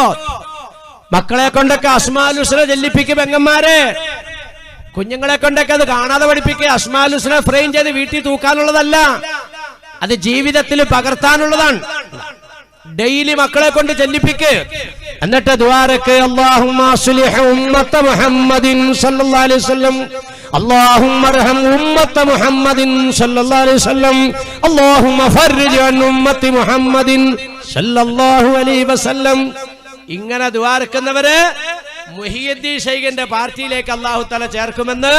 S1: മക്കളെ കൊണ്ടൊക്കെ അസ്മാഉൽ ഹുസ്ന ചൊല്ലിപ്പിക്കും. പെങ്ങന്മാരെ, കുഞ്ഞുങ്ങളെ കൊണ്ടൊക്കെ അത് കാണാതെ പഠിപ്പിക്കുക. അസ്മാഉൽ ഹുസ്ന ഫ്രെയിം ചെയ്ത് വീട്ടിൽ തൂക്കാനുള്ളതല്ല, അത് ജീവിതത്തിൽ പകർത്താനുള്ളതാണ്. ഡെയിലി മക്കളെ കൊണ്ട് ചൊല്ലിപ്പിക്ക്. എന്നിട്ട് ദുആരക്ക് അല്ലാഹുമ്മ അസ്ലിഹ് ഉമ്മത്ത മുഹമ്മദിൻ സല്ലല്ലാഹു അലൈഹി വസല്ലം, അല്ലാഹുമ്മ അർഹം ഉമ്മത്ത മുഹമ്മദിൻ സല്ലല്ലാഹു അലൈഹി വസല്ലം, അല്ലാഹുമ്മ ഫർരിജ് അൻ ഉമ്മത്തി മുഹമ്മദിൻ സല്ലല്ലാഹു അലൈഹി വസല്ലം. ഇങ്ങനെ ദുആരക്കുന്നവരെ മുഹിയുദ്ദീൻ ശൈഖിന്റെ പാർട്ടിയിലേക്ക് അല്ലാഹു തആല ചേർക്കുമെന്ന്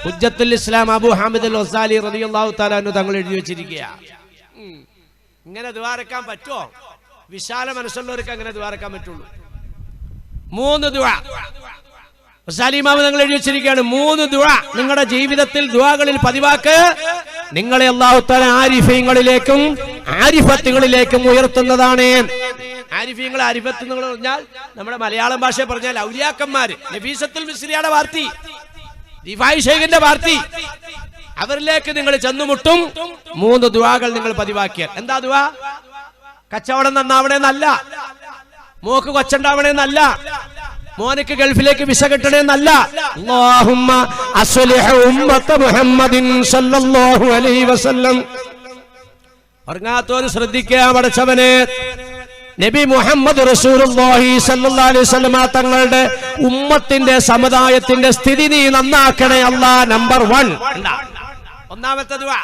S1: ഹുജ്ജത്തുൽ ഇസ്ലാം അബൂ ഹാമിദ് അൽ ഗസാലി റളിയല്ലാഹു തആല അൻഹു തങ്ങൾ എഴുതി വെച്ചിരിക്കുകയാണ്. ഇങ്ങനെ ദുആരക്കാൻ പറ്റുമോ? വിശാല മനസ്സുള്ളവർക്ക് അങ്ങനെ ദുആരക്കാൻ പറ്റുള്ളൂ. 3 ദുആ ഗസാലി ഇമാം തങ്ങൾ എഴുതി വെച്ചിരിക്കുകയാണ്. 3 ദുആ നിങ്ങളുടെ ജീവിതത്തിൽ ദുആകളിൽ പതിവാക്ക്. നിങ്ങളെ അല്ലാഹു തആല ആരിഫീങ്ങളിലേക്കും ആരിഫത്തുകളിലേക്കും ഉയർത്തുന്നതാണ്. ആരിഫീങ്ങൾ, ആരിഫത്ത് എന്ന് പറഞ്ഞാൽ നമ്മുടെ മലയാളം ഭാഷ പറഞ്ഞാൽ ഔലിയാക്കന്മാര്. നഫീസത്തുൽ മിസ്രിയുടെ പാർട്ടി, റിഫായി ശൈഖിന്റെ പാർട്ടി, അവരിലേക്ക് നിങ്ങൾ ചെന്നുമുട്ടും. 3 ദുആകൾ നിങ്ങൾ പതിവാക്കിയാൽ. എന്താ ദുആ? കച്ചവടം നന്നാവണേന്നല്ല, മോക്ക് കൊച്ചുണ്ടാവണേന്നല്ല, മോനക്ക് ഗൾഫിലേക്ക് വിസ കിട്ടണേന്നല്ല. അല്ലാഹുമ്മ അസ്ലിഹ് ഉമ്മത്ത മുഹമ്മദിൻ സല്ലല്ലാഹു അലൈഹി വസല്ലം. ഉറങ്ങാത്തോര് ശ്രദ്ധിക്കുക. പടച്ചവനെ, നബി മുഹമ്മദ് റസൂലുള്ളാഹി സല്ലല്ലാഹു അലൈഹി വസല്ലം തങ്ങളുടെ ഉമ്മത്തിന്റെ സമുദായത്തിന്റെ സ്ഥിതി നീ നന്നാക്കണേ അല്ലാഹ്. നമ്പർ 1. ഒന്നാമത്തെ ദുആ,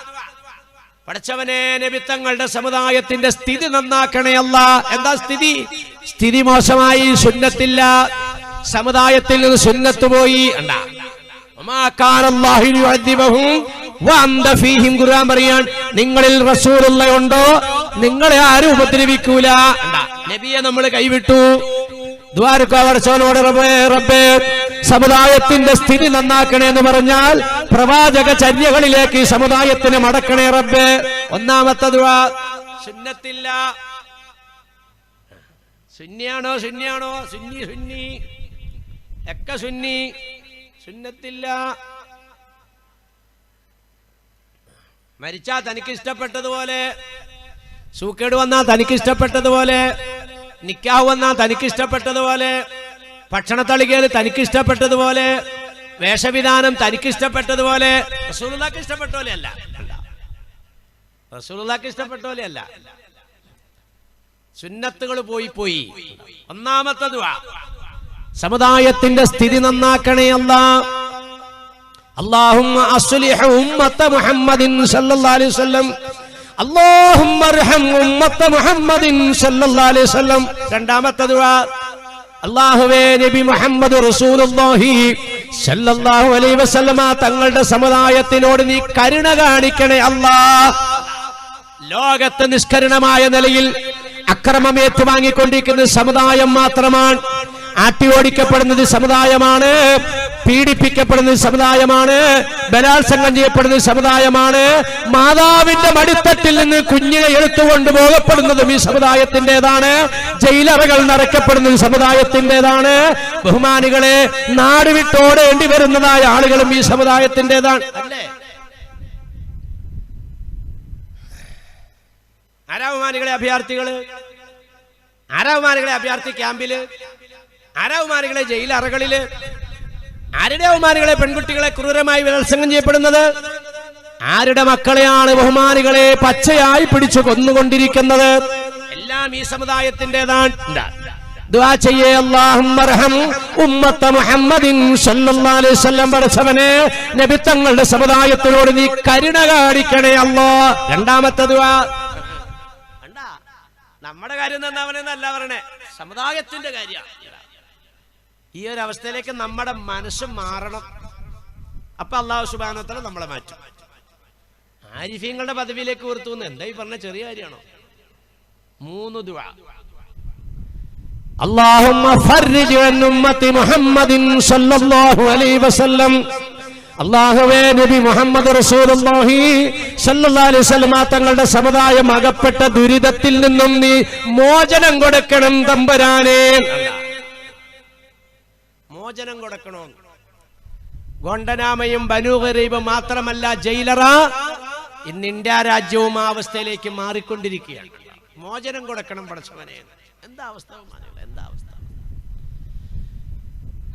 S1: പടച്ചവനെ നബി തങ്ങളുടെ സമുദായത്തിന്റെ സ്ഥിതി നന്നാക്കണേ അല്ലാഹ്. എന്താ സ്ഥിതി? സ്ഥിതി മോശമായി, സുന്നത്തില്ല, സമുദായത്തിൽ നിന്ന് സുന്നത്ത് പോയി. ഖുർആൻ പറയാൻ, നിങ്ങളിൽ റസൂലുള്ളയുണ്ടോ നിങ്ങളെ ആരും ഉപദ്രവിക്കൂല. നബിയെ നമ്മൾ കൈവിട്ടു. ദ്വാരക്കാവർച്ചവനോട് റബ്ബേ സമുദായത്തിന്റെ സ്ഥിതി നന്നാക്കണേ എന്ന് പറഞ്ഞാൽ പ്രവാചക ചര്യകളിലേക്ക് ഈ സമുദായത്തിന് മടക്കണേ റബ്ബേ. ഒന്നാമത്തെ ദുആ. സുന്നത്തില്ല. സുന്നിയാണോ സുന്നിയാണോ? സുന്നി സുന്നി ഒക്കെ സുന്നി. സുന്നത്തില്ല. മരിച്ചാൽ തനിക്ക് ഇഷ്ടപ്പെട്ടതുപോലെ, സൂക്കേട് വന്നാൽ തനിക്ക് ഇഷ്ടപ്പെട്ടതുപോലെ, നിക്കാഹ് വന്നാൽ തനിക്ക് ഇഷ്ടപ്പെട്ടതുപോലെ, ഭക്ഷണത്തളികയിൽ തനിക്ക് ഇഷ്ടപ്പെട്ടതുപോലെ, വേഷവിധാനം തനിക്ക് ഇഷ്ടപ്പെട്ടതുപോലെ. റസൂലുള്ളാഹിക്ക് ഇഷ്ടപ്പെട്ട പോലെയല്ല. റസൂലുള്ളാഹിക്ക് ഇഷ്ടപ്പെട്ട പോലെയല്ല. സുന്നത്തുകൾ പോയി. ഒന്നാമത്തെ ദുആ, സമുദായത്തിന്റെ സ്ഥിതി നന്നാക്കണേ അല്ലാഹ്. അല്ലാഹുമ്മ അസ്ലിഹ് ഉമ്മത്ത മുഹമ്മദിൻ സല്ലല്ലാഹു അലൈഹി വസല്ലം, അല്ലാഹുമ്മ അർഹം ഉമ്മത്ത മുഹമ്മദിൻ സല്ലല്ലാഹു അലൈഹി വസല്ലം. രണ്ടാമത്തെ ദുആ, അല്ലാഹുവേ നബി മുഹമ്മദ് റസൂലുള്ളാഹി സല്ലല്ലാഹു അലൈഹി വസല്ലം തങ്ങളുടെ സമുദായത്തിനോട് നീ കരുണ കാണിക്കണേ അല്ലാഹ്. ലോകത്ത് നിഷ്കരുണമായ നിലയിൽ അക്രമം ഏറ്റുവാങ്ങിക്കൊണ്ടിരിക്കുന്ന സമുദായം മാത്രമാണ്. ആട്ടി ഓടിക്കപ്പെടുന്നത് സമുദായമാണ്, പീഡിപ്പിക്കപ്പെടുന്നത് സമുദായമാണ്, ബലാത്സംഗം ചെയ്യപ്പെടുന്നത് സമുദായമാണ്, മാതാവിന്റെ മടിത്തട്ടിൽ നിന്ന് കുഞ്ഞിനെ എടുത്തുകൊണ്ട് പോകപ്പെടുന്നതും ഈ സമുദായത്തിൻ്റെതാണ്, ജയിലറകൾ നിറയ്ക്കപ്പെടുന്നത് സമുദായത്തിൻ്റെതാണ്. ബഹുമാനികളെ, നാട് വിട്ടോടേണ്ടി വരുന്നതായ ആളുകളും ഈ സമുദായത്തിൻ്റെതാണ്. അല്ലേ? ആരാ ബഹുമാനികളെ അഭയാർത്ഥികള്? ആരാ ബഹുമാനികളെ അഭയാർത്ഥി ക്യാമ്പില്? ആരാ ബഹുമാനികളെ ജയിലറകളില്? ആരുടെ ബഹുമാനികളെ പെൺകുട്ടികളെ ക്രൂരമായി ബലാത്സംഗം ചെയ്യപ്പെടുന്നത്? ആരുടെ മക്കളെയാണ് ബഹുമാനികളെ പച്ചയായി പിടിച്ചു കൊന്നുകൊണ്ടിരിക്കുന്നത്? എല്ലാം ഈ സമുദായത്തിൻ്റെതാണ്. ദുആ ചെയ്യേ, അല്ലാഹുമ്മർഹം ഉമ്മത്ത മുഹമ്മദിൻ സല്ലല്ലാഹു അലൈഹി വസല്ലം. പടച്ചവനെ, നബി തങ്ങളുടെ സമുദായത്തിനോട് നീ കരുണ കാണിക്കണേ അല്ലാഹ്. രണ്ടാമത്തെ ദുആ. നമ്മുടെ കാര്യം തന്നവനെന്നല്ല പറയണേ, സമുദായത്തിന്റെ കാര്യമാണ്. ഈ ഒരു അവസ്ഥയിലേക്ക് നമ്മുടെ മനസ്സ് മാറണം. അപ്പൊ അല്ലാഹു സുബ്ഹാനഹു വ തആല നമ്മളെ മാറ്റും. ആരിഫീങ്ങളുടെ പദവിയിലേക്ക് ഉയർത്തുന്നു. എന്താ ഈ പറഞ്ഞ ചെറിയ കാര്യമാണോ? 3 ദുആ. അല്ലാഹുമ്മ ഫർരിജ് അൻ ഉമ്മത്തി മുഹമ്മദിൻ സല്ലല്ലാഹു അലൈഹി വസല്ലം. അല്ലാഹുവേ, നബി മുഹമ്മദ് റസൂലുള്ളാഹി സല്ലല്ലാഹു അലൈഹി വസല്ലം തങ്ങളുടെ സമുദായം അകപ്പെട്ട ദുരിതത്തിൽ നിന്നും നീ മോചനം കൊടുക്കണം തമ്പുരാനേ. മോചനം കൊടുക്കണോ? ഗോണ്ടനാമയും ബനൂ ഖുറൈബും മാത്രമല്ല, ജയിലറ ഇന്ന് ഇന്ത്യ രാജ്യവും ആ അവസ്ഥയിലേക്ക് മാറിക്കൊണ്ടിരിക്കുകയാണ്. മോചനം കൊടുക്കണം പടച്ചവനെ. എന്താ അവസ്ഥ? എന്താ അവസ്ഥ?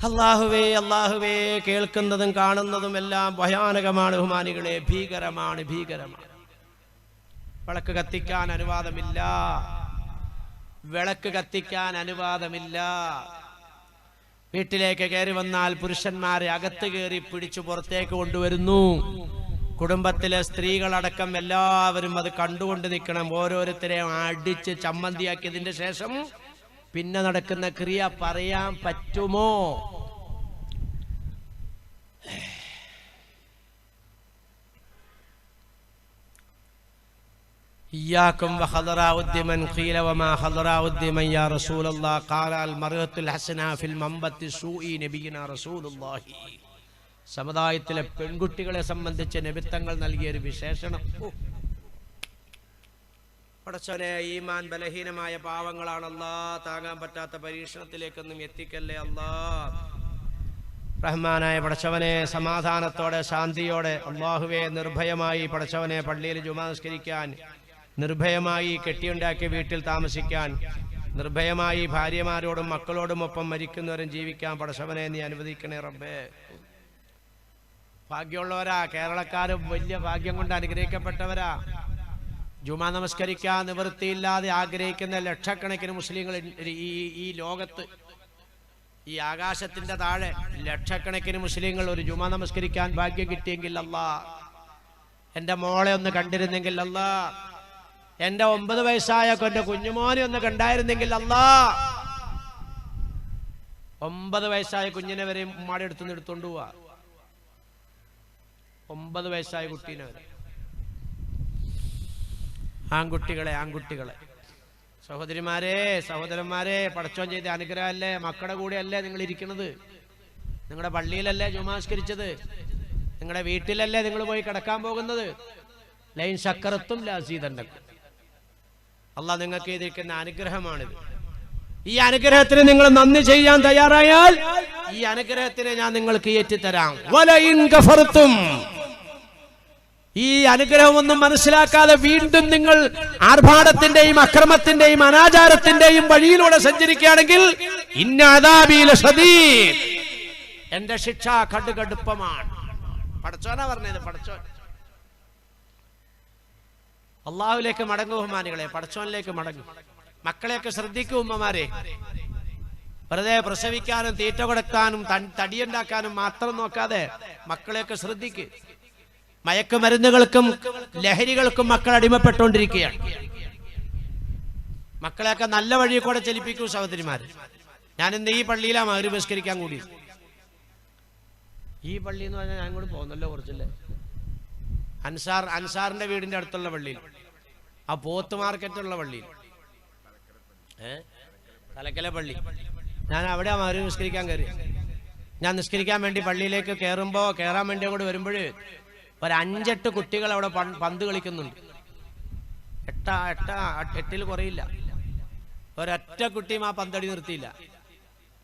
S1: അല്ലാഹുവേ, അല്ലാഹുവേ, കേൾക്കുന്നതും കാണുന്നതും എല്ലാം ഭയാനകമാണ് ബഹുമാനികളെ. ഭീകരമാണ്, ഭീകരമാണ്. വിളക്ക് കത്തിക്കാൻ അനുവാദമില്ല. വിളക്ക് കത്തിക്കാൻ അനുവാദമില്ല. വീട്ടിലേക്ക് കയറി വന്നാൽ പുരുഷന്മാരെ അകത്ത് കയറി പിടിച്ചു പുറത്തേക്ക് കൊണ്ടുവരുന്നു. കുടുംബത്തിലെ സ്ത്രീകളടക്കം എല്ലാവരും അത് കണ്ടുകൊണ്ട് നിൽക്കണം. ഓരോരുത്തരെയും അടിച്ച് ചമ്മന്തിയാക്കിയതിന്റെ ശേഷം പിന്നെ നടക്കുന്ന ക്രിയ പറയാൻ പറ്റുമോ? ഇയ്യാകും വഖദറാഉദ്ദിമൻ ഖീല വമാ ഖദറാഉദ്ദിമൻ യാ റസൂലല്ലാഹ് ഖാല അൽ മർഅത്തുൽ ഹസന ഫിൽ മംബത്തി സൂഇ നബിയിനാ റസൂലുള്ളാഹി. സമുദായത്തിലെ പെൺകുട്ടികളെ സംബന്ധിച്ച് നബിത്തങ്ങൾ നൽകിയ ഒരു വിശേഷണം. പടച്ചോനെ, ഈമാൻ ബലഹീനമായ പാവങ്ങളാണല്ലാ. താങ്ങാൻ പറ്റാത്ത പരീക്ഷണത്തിലേക്കൊന്നും എത്തിക്കല്ലേ അല്ലാ. റഹ്മാനായ പടച്ചവനെ, സമാധാനത്തോടെ ശാന്തിയോടെ അല്ലാഹുവേ നിർഭയമായി പടച്ചവനെ പള്ളിയിൽ ജുമാ നിസ്കരിക്കാൻ, നിർഭയമായി കെട്ടിയുണ്ടാക്കിയ വീട്ടിൽ താമസിക്കാൻ, നിർഭയമായി ഭാര്യമാരോടും മക്കളോടും ഒപ്പം മരിക്കുന്നവരും ജീവിക്കാൻ പടച്ചവനെ നീ അനുവദിക്കണേ റബ്ബേ. ഭാഗ്യമുള്ളവരാ കേരളക്കാരും, വലിയ ഭാഗ്യം കൊണ്ട് അനുഗ്രഹിക്കപ്പെട്ടവരാ. ജുമാ നമസ്കരിക്കാൻ നിവൃത്തിയില്ലാതെ ആഗ്രഹിക്കുന്ന ലക്ഷക്കണക്കിന് മുസ്ലിങ്ങൾ ഈ ലോകത്ത്, ഈ ആകാശത്തിന്റെ താഴെ ലക്ഷക്കണക്കിന് മുസ്ലിങ്ങൾ ഒരു ജുമാ നമസ്കരിക്കാൻ ഭാഗ്യം കിട്ടിയെങ്കിൽ അല്ലാ, എന്റെ മോളെ ഒന്ന് കണ്ടിരുന്നെങ്കിൽ അല്ലാ, എന്റെ 9 വയസ്സായ എന്റെ കുഞ്ഞുമോനെ ഒന്ന് കണ്ടായിരുന്നെങ്കിൽ അല്ലാ. 9 വയസ്സായ കുഞ്ഞിനെ വരെ ഉമ്മാടെ അടുത്തുനിന്ന് എടുത്തോണ്ട് പോവാ. 9 വയസ്സായ കുട്ടീനെ വരെ. ആൺകുട്ടികളെ സഹോദരിമാരെ, സഹോദരന്മാരെ, പടച്ചോൻ ചെയ്ത അനുഗ്രഹമല്ലേ, മക്കളുടെ കൂടെയല്ലേ നിങ്ങൾ ഇരിക്കുന്നത്? നിങ്ങളുടെ പള്ളിയിലല്ലേ ജുമാസ്കരിച്ചത്? നിങ്ങളുടെ വീട്ടിലല്ലേ നിങ്ങൾ പോയി കിടക്കാൻ പോകുന്നത്? ലൈൻ ശക്കറത്തും ലാസീദന്നക്കും. അല്ലാഹ് നിങ്ങൾക്ക് ചെയ്തിരിക്കുന്ന അനുഗ്രഹമാണിത്. ഈ അനുഗ്രഹത്തിന് നിങ്ങൾ നന്ദി ചെയ്യാൻ തയ്യാറായാൽ ഈ അനുഗ്രഹത്തിനെ ഞാൻ നിങ്ങൾക്ക് ഏറ്റിത്തരാം. വലയിൻ കഫർതും, ഈ അനുഗ്രഹമൊന്നും മനസ്സിലാക്കാതെ വീണ്ടും നിങ്ങൾ ആർഭാടത്തിന്റെയും അക്രമത്തിന്റെയും അനാചാരത്തിന്റെയും വഴിയിലൂടെ സഞ്ചരിക്കുകയാണെങ്കിൽ ഇന്ന അദാബി ലശദീദ്, എന്റെ ശിക്ഷ കടുകടുപ്പമാണ്. പടച്ചോനാ പറഞ്ഞത്. പടച്ചോൻ അള്ളാഹുലേക്ക് മടങ്ങും ബഹുമാനികളെ, പടച്ചോനിലേക്ക് മടങ്ങും. മക്കളെയൊക്കെ ശ്രദ്ധിക്കും ഉമ്മമാരെ. വെറുതെ പ്രസവിക്കാനും തീറ്റ കൊടുക്കാനും തടിയുണ്ടാക്കാനും മാത്രം നോക്കാതെ മക്കളെയൊക്കെ ശ്രദ്ധിക്ക്. മയക്കുമരുന്നുകൾക്കും ലഹരികൾക്കും മക്കൾ അടിമപ്പെട്ടുകൊണ്ടിരിക്കുകയാണ്. മക്കളെയൊക്കെ നല്ല വഴി കൂടെ ചലിപ്പിക്കൂ സഹോദരിമാര്. ഞാനിന്ന് ഈ പള്ളിയിലാണ് മഗ്‌രിബ് നിസ്കരിക്കാൻ കൂടി. ഈ പള്ളി എന്ന് പറഞ്ഞാൽ ഞാൻ കൂടി പോകുന്നല്ലോ കുറച്ചല്ലേ. അൻസാറിന്റെ വീടിന്റെ അടുത്തുള്ള പള്ളിയിൽ, ആ പോത്ത് മാർക്കറ്റുള്ള പള്ളിയിൽ, തലക്കലെ പള്ളി, ഞാൻ അവിടെ മഗ്‌രിബ് നിസ്കരിക്കാൻ കയറി. ഞാൻ നിസ്കരിക്കാൻ വേണ്ടി പള്ളിയിലേക്ക് കയറാൻ വേണ്ടി അങ്ങോട്ട് വരുമ്പോൾ ഒരു 5-8 കുട്ടികൾ അവിടെ പന്ത് കളിക്കുന്നുണ്ട്. 8 കുറയില്ല. ഒരൊറ്റ കുട്ടിയും ആ പന്തടി നിർത്തിയില്ല.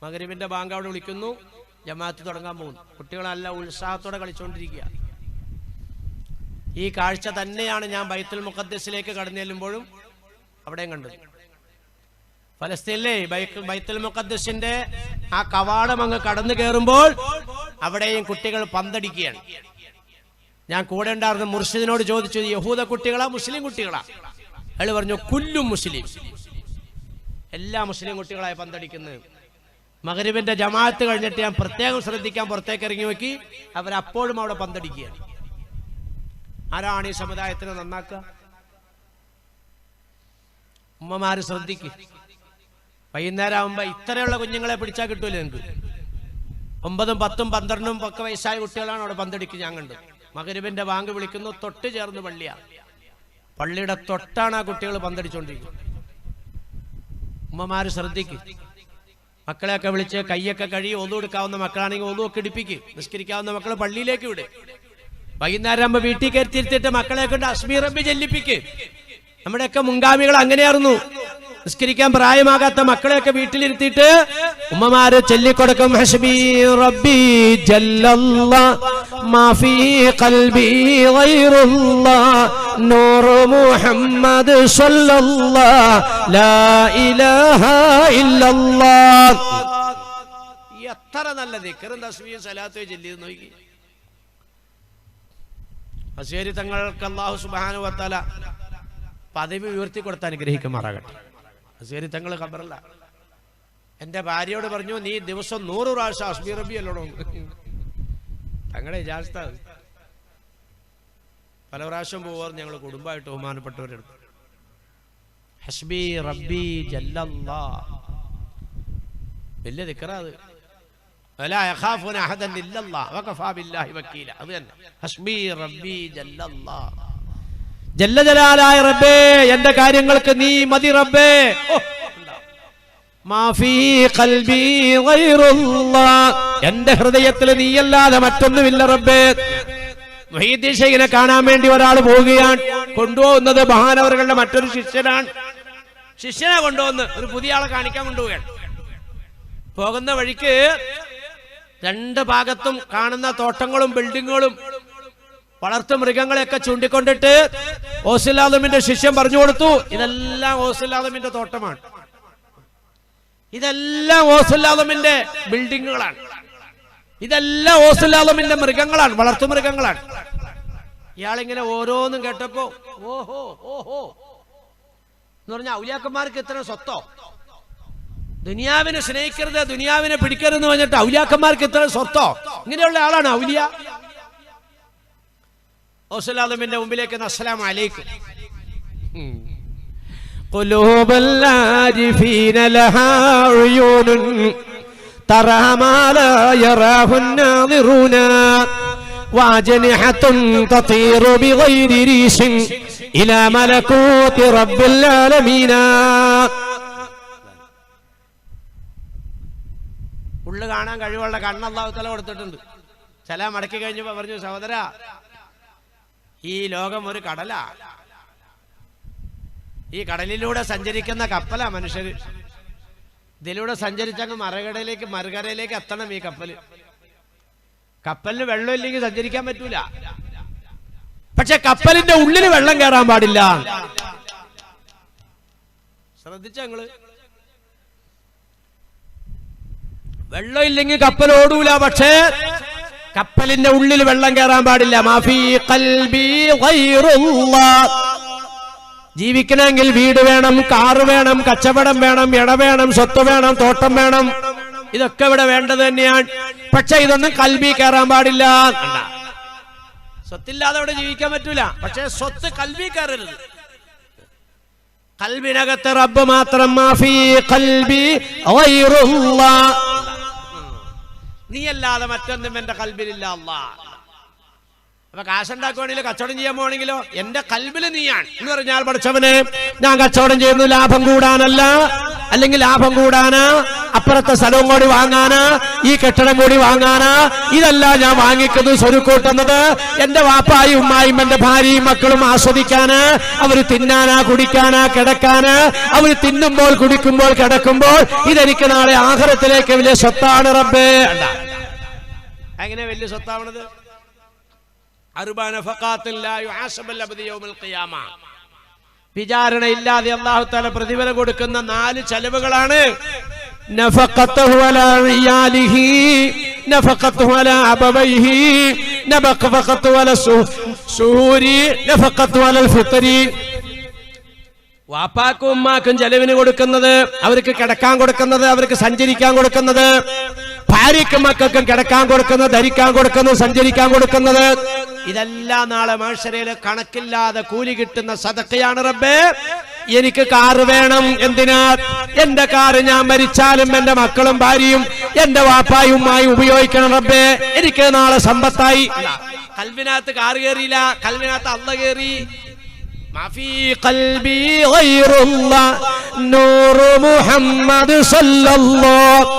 S1: മഗ്‌രിബിന്റെ ബാങ്ക് അവിടെ വിളിക്കുന്നു, ജമാഅത്ത് തുടങ്ങാൻ പോകുന്നു. കുട്ടികൾ നല്ല ഉത്സാഹത്തോടെ കളിച്ചുകൊണ്ടിരിക്കുക. ഈ കാഴ്ച തന്നെയാണ് ഞാൻ ബൈത്തുൽ മുഖദ്ദസിലേക്ക് കടന്നു ചെല്ലുമ്പോഴും അവിടെയും കണ്ടത്. ഫലസ്തീനിലെ ബൈത്തുൽ മുഖദ്ദസിന്റെ ആ കവാടം അങ്ങ് കടന്നു കയറുമ്പോൾ അവിടെയും കുട്ടികൾ പന്തടിക്കുകയാണ്. ഞാൻ കൂടെ ഉണ്ടായിരുന്ന മുർഷിദിനോട് ചോദിച്ചു, യഹൂദ കുട്ടികളാ മുസ്ലിം കുട്ടികളാ? അയാൾ പറഞ്ഞു കുല്ലും മുസ്ലിം, എല്ലാ മുസ്ലിം കുട്ടികളായി പന്തടിക്കുന്നത്. മഗ്രിബിന്റെ ജമാഅത്ത് കഴിഞ്ഞിട്ട് ഞാൻ പ്രത്യേകം ശ്രദ്ധിക്കാൻ പുറത്തേക്ക് ഇറങ്ങി നോക്കി, അവരപ്പോഴും അവിടെ പന്തടിക്കുകയാണ്. ആരാണ് ഈ സമുദായത്തിനെ നന്നാക്കുക? ഉമ്മമാര് ശ്രദ്ധിക്കുക. വൈകുന്നേരം ആകുമ്പോ ഇത്രയുള്ള കുഞ്ഞുങ്ങളെ പിടിച്ചാൽ കിട്ടൂല നിങ്ങൾക്ക്. 9, 10, 12 ഒക്കെ വയസ്സായ കുട്ടികളാണ് അവിടെ പന്തടിക്കുക. ഞാൻ കണ്ടു. മഗ്രിബിന്റെ ബാങ്ക് വിളിക്കുന്നു, തൊട്ട് ചേർന്ന് പള്ളിയാണ്. പള്ളിയുടെ തൊട്ടാണ് ആ കുട്ടികൾ പന്തടിച്ചുകൊണ്ടിരിക്കുന്നത്. ഉമ്മമാര് ശ്രദ്ധിക്കും. മക്കളെയൊക്കെ വിളിച്ച് കൈയൊക്കെ കഴുകി ഒതു എടുക്കാവുന്ന മക്കളാണെങ്കിൽ ഒതുവൊക്കെ ഇടിപ്പിക്കും. നിസ്കരിക്കാവുന്ന മക്കളെ പള്ളിയിലേക്ക് വിട്. വൈകുന്നേരം ആകുമ്പോൾ വീട്ടിൽ കയറ്റിയിരുത്തിട്ട് മക്കളെ കൊണ്ട് അസ്മി റബ്ബി ചെല്ലിപ്പിക്ക്. നമ്മുടെയൊക്കെ മുൻഗാമികൾ അങ്ങനെയായിരുന്നു. നിസ്കരിക്കാൻ പ്രായമാകാത്ത മക്കളെയൊക്കെ വീട്ടിലിരുത്തിയിട്ട് ഉമ്മമാര് ചൊല്ലിക്കൊടുക്കും, ഹസ്ബി റബ്ബി ജല്ലല്ലാഹ് മാ ഫീ ഖൽബി ഗൈറുല്ലാഹ് നൂറു മുഹമ്മദ് സ്വല്ലല്ലാഹ് ലാ ഇലാഹ ഇല്ലല്ലാഹ്. എത്ര നല്ല ദിക്റും തസ്ബീഹും സലാത്തും ചൊല്ലിയത് നോക്കി. അശ്ശേരി തങ്ങൾക്ക് അല്ലാഹു സുബ്ഹാനഹു വ തആല പദവി ഉയർത്തി കൊടുത്ത് അനുഗ്രഹിക്കുമാറാകട്ടെ. അശ്ശേരി തങ്ങൾ ഖബറല്ല. എന്റെ ഭാര്യയോട് പറഞ്ഞു, നീ ദിവസം 100 പ്രാവശ്യം ഹസ്ബി റബ്ബി അല്ലോടോ. തങ്ങളുടെ ഇജാസത്ത പല പ്രാവശ്യം പോവാറ് ഞങ്ങൾ കുടുംബമായിട്ട് ബഹുമാനപ്പെട്ടവരെടുത്തു. ഹസ്ബി റബ്ബി ജല്ലല്ലാഹ് വലിയ ദിക്റാ അത്. വലാ യഖാഫുന അഹദൻ ഇല്ലല്ലാഹ് വകഫാ ബില്ലാഹി വകീല. അത് തന്നെ ഹസ്ബി റബ്ബി ജല്ലല്ലാഹ്. ജല്ല ജലാലായ റബ്ബേ, എന്റെ കാര്യങ്ങൾക്ക് നീ മതി റബ്ബേ. മാ ഫീ ഖൽബി ഗൈറുല്ലാഹ്, എന്റെ ഹൃദയത്തിൽ നീയല്ലാതെ മറ്റൊന്നുമില്ല റബ്ബേ. മുഹീദ്ദീൻ ശൈഖിനെ കാണാൻ വേണ്ടി ഒരാൾ പോവുകയാണ്. കൊണ്ടുപോകുന്നത് മഹാനവറുകളുടെ മറ്റൊരു ശിഷ്യനാണ്. ശിഷ്യനെ കൊണ്ടുവന്ന് ഒരു പുതിയ ആളെ കാണിക്കാൻ കൊണ്ടുപോവുകയാണ്. പോകുന്ന വഴിക്ക് 2 ഭാഗത്തും കാണുന്ന തോട്ടങ്ങളും ബിൽഡിങ്ങുകളും വളർത്തു മൃഗങ്ങളെയൊക്കെ ചൂണ്ടിക്കൊണ്ടിട്ട് ഗൗസുൽ ആദമിന്റെ ശിഷ്യൻ പറഞ്ഞു കൊടുത്തു, ഇതെല്ലാം ഗൗസുൽ ആദമിന്റെ തോട്ടമാണ്, ഇതെല്ലാം ഗൗസുൽ ആദമിന്റെ ബിൽഡിങ്ങുകളാണ്, ഇതെല്ലാം ഗൗസുൽ ആദമിന്റെ മൃഗങ്ങളാണ്, വളർത്തു മൃഗങ്ങളാണ്. ഇയാളിങ്ങനെ ഓരോന്നും കേട്ടപ്പോ ഓഹോ ഓഹോ എന്ന് പറഞ്ഞ ഔലിയാക്കന്മാർക്ക് ഇത്ര സ്വത്തോ? ദുനിയാവിനെ സ്നേഹിക്കരുത്, ദുനിയാവിനെ പിടിക്കരുതെന്ന് പറഞ്ഞിട്ട് ഔലിയാക്കന്മാർക്ക് ഇത്ര സ്വത്തോ? ഇങ്ങനെയുള്ള ആളാണ് ഔലിയ. ഗൗസുൽ ആദമിന്റെ മുമ്പിലേക്ക് അസ്സലാമു അലൈക്കും. ഖുലൂബൽ ആരിഫീന ലഹാ ഉയൂനുൻ തറാ മാ ലാ യറാഹു നാദിറൂന വഅജ്നിഹത്തുൻ തതീറു ബിഗൈരി റീശിൻ ഇലാ മലകൂതി റബ്ബിൽ ആലമീന. ഉള്ളു കാണാൻ കഴിവുള്ള കണ്ണ് അല്ലാഹു തആല കൊടുത്തിട്ടുണ്ട്. സലാം മടക്കി കഴിഞ്ഞപ്പോ പറഞ്ഞു, സഹോദരാ, ഈ ലോകം ഒരു കടലാ, ഈ കടലിലൂടെ സഞ്ചരിക്കുന്ന കപ്പലാ മനുഷ്യര്. ഇതിലൂടെ സഞ്ചരിച്ചങ്ങ് മറുകരയിലേക്ക് എത്തണം ഈ കപ്പല്. കപ്പലിന് വെള്ളമില്ലെങ്കിൽ സഞ്ചരിക്കാൻ പറ്റൂല. പക്ഷെ കപ്പലിന്റെ ഉള്ളിൽ വെള്ളം കയറാൻ പാടില്ല. ശ്രദ്ധിച്ച ഞങ്ങള്, വെള്ളമില്ലെങ്കിൽ കപ്പൽ ഓടൂല, പക്ഷേ കപ്പലിന്റെ ഉള്ളിൽ വെള്ളം കയറാൻ പാടില്ല. മാഫീ ഖൽബി ഗൈറുല്ലാഹ്. ജീവിക്കണമെങ്കിൽ വീട് വേണം, കാറ് വേണം, കച്ചവടം വേണം, ഇട വേണം, സ്വത്ത് വേണം, തോട്ടം വേണം, ഇതൊക്കെ ഇവിടെ വേണ്ടത് തന്നെയാണ്. പക്ഷെ ഇതൊന്നും കൽബി കയറാൻ പാടില്ല. സ്വത്തില്ലാതെ അവിടെ ജീവിക്കാൻ പറ്റൂല, പക്ഷെ സ്വത്ത് കൽബി കയറരുത്. കൽബിനകത്ത് റബ്ബ് മാത്രം. മാഫീ ഖൽബി ഗൈറുല്ലാഹ്, നീയല്ലാതെ മറ്റൊന്നും എന്റെ കൽബിലില്ല അല്ലാഹ്. അപ്പൊ കാശുണ്ടാക്കുവാണെങ്കിലോ കച്ചവടം ചെയ്യാൻ പോവാണെങ്കിലോ എന്റെ കൽബില് നീയാണ് എന്ന് പറഞ്ഞാൽ, പഠിച്ചവനെ ഞാൻ കച്ചവടം ചെയ്യുന്നു ലാഭം കൂടാനല്ല, അല്ലെങ്കിൽ ലാഭം കൂടാനാ, അപ്പുറത്തെ സ്ഥലവും കൂടി വാങ്ങാനാ, ഈ കെട്ടിടം കൂടി വാങ്ങാനാ, ഇതല്ല ഞാൻ വാങ്ങിക്കുന്നു സ്വരുക്കൂട്ടുന്നത്. എന്റെ വാപ്പായും ഉമ്മായും എന്റെ ഭാര്യയും മക്കളും ആസ്വദിക്കാന്, അവര് തിന്നാനാ, കുടിക്കാനാ, കിടക്കാന്, അവര് തിന്നുമ്പോൾ കുടിക്കുമ്പോൾ കിടക്കുമ്പോൾ, ഇതെനിക്ക് നാളെ ആഖിറത്തിലേക്ക് വലിയ സ്വത്താണ് റബ്ബേ. എങ്ങനെ വലിയ സ്വത്താവണത്? വിചാരണയില്ലാതെ അല്ലാഹു തആല പ്രതിഫലം കൊടുക്കുന്ന 4 ചെലവുകളാണ്
S2: നഫഖത്തുഹു അലാ ഇയാലിഹി, നഫഖത്തുഹു അലാ അബവൈഹി, നഫഖത്തുഹു അലാ സുഹൂരി, നഫഖത്തുഹു അലൽ ഫിത്രി.
S1: വാപ്പാക്കും ഉമ്മാക്കും ചെലവിന് കൊടുക്കുന്നത്, അവർക്ക് കിടക്കാൻ കൊടുക്കുന്നത്, അവർക്ക് സഞ്ചരിക്കാൻ കൊടുക്കുന്നത്, ഭാര്യയ്ക്കും മക്കൾക്കും കിടക്കാൻ കൊടുക്കുന്നത്, ധരിക്കാൻ കൊടുക്കുന്നത്, സഞ്ചരിക്കാൻ കൊടുക്കുന്നത്, ഇതെല്ലാം നാളെ മഹ്ശറയിൽ കണക്കില്ലാതെ കൂലി കിട്ടുന്ന സദഖയാണ്. റബ്ബേ, എനിക്ക് കാറ് വേണം. എന്തിനാ? എന്റെ കാറ് ഞാൻ മരിച്ചാലും എന്റെ മക്കളും ഭാര്യയും എന്റെ വാപ്പായും ഉമ്മായും ഉപയോഗിക്കണം. റബ്ബേ, എനിക്ക് നാളെ സമ്പത്തായി. കൽബിനകത്ത് കാറ് കയറിയില്ല, കൽബിനകത്ത് അള്ള കയറി. മാഫി ഖൽബി ഗൈറുല്ലാഹ് നൂറു മുഹമ്മദ് സല്ലല്ലാഹു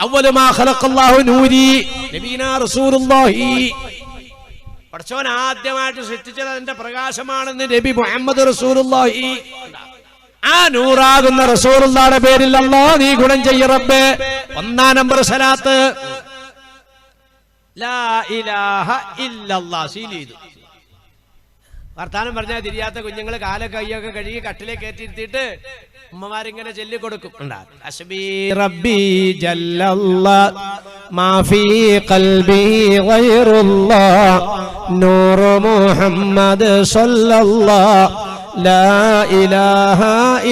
S1: അവ്വലു മാ ഖലഖല്ലാഹു നൂരി നബീനാ റസൂലുള്ളാഹി. പടച്ചോൻ ആദ്യമായിട്ട് സൃഷ്ടിച്ചത് അതിന്റെ പ്രകാശമാണെന്ന് നബി മുഹമ്മദ് റസൂലുള്ളാഹി. ആ നൂറാകുന്ന റസൂലുള്ളാഹിയുടെ പേരിൽ അല്ലാഹ് നീ ഗുണം ചെയ്യ റബ്ബേ. 1 നമ്പർ സലാത്ത് ലാ ഇലാഹ ഇല്ലല്ലാഹ് സീൽ ചെയ്തു. വർത്താനം പറഞ്ഞാൽ തിരിയാത്ത കുഞ്ഞുങ്ങൾ കാല കൈയൊക്കെ കഴുകി കട്ടിലേക്ക് കയറ്റിയിരുത്തിയിട്ട് ഉമ്മമാരിങ്ങനെ ചൊല്ലിക്കൊടുക്കും. ഹസ്ബി റബ്ബി ജല്ലല്ലാഹ് മാ ഫീ ഖൽബി ഗൈറുല്ലാഹ് നൂറു മുഹമ്മദ് സല്ലല്ലാഹു ലാ ഇലാഹ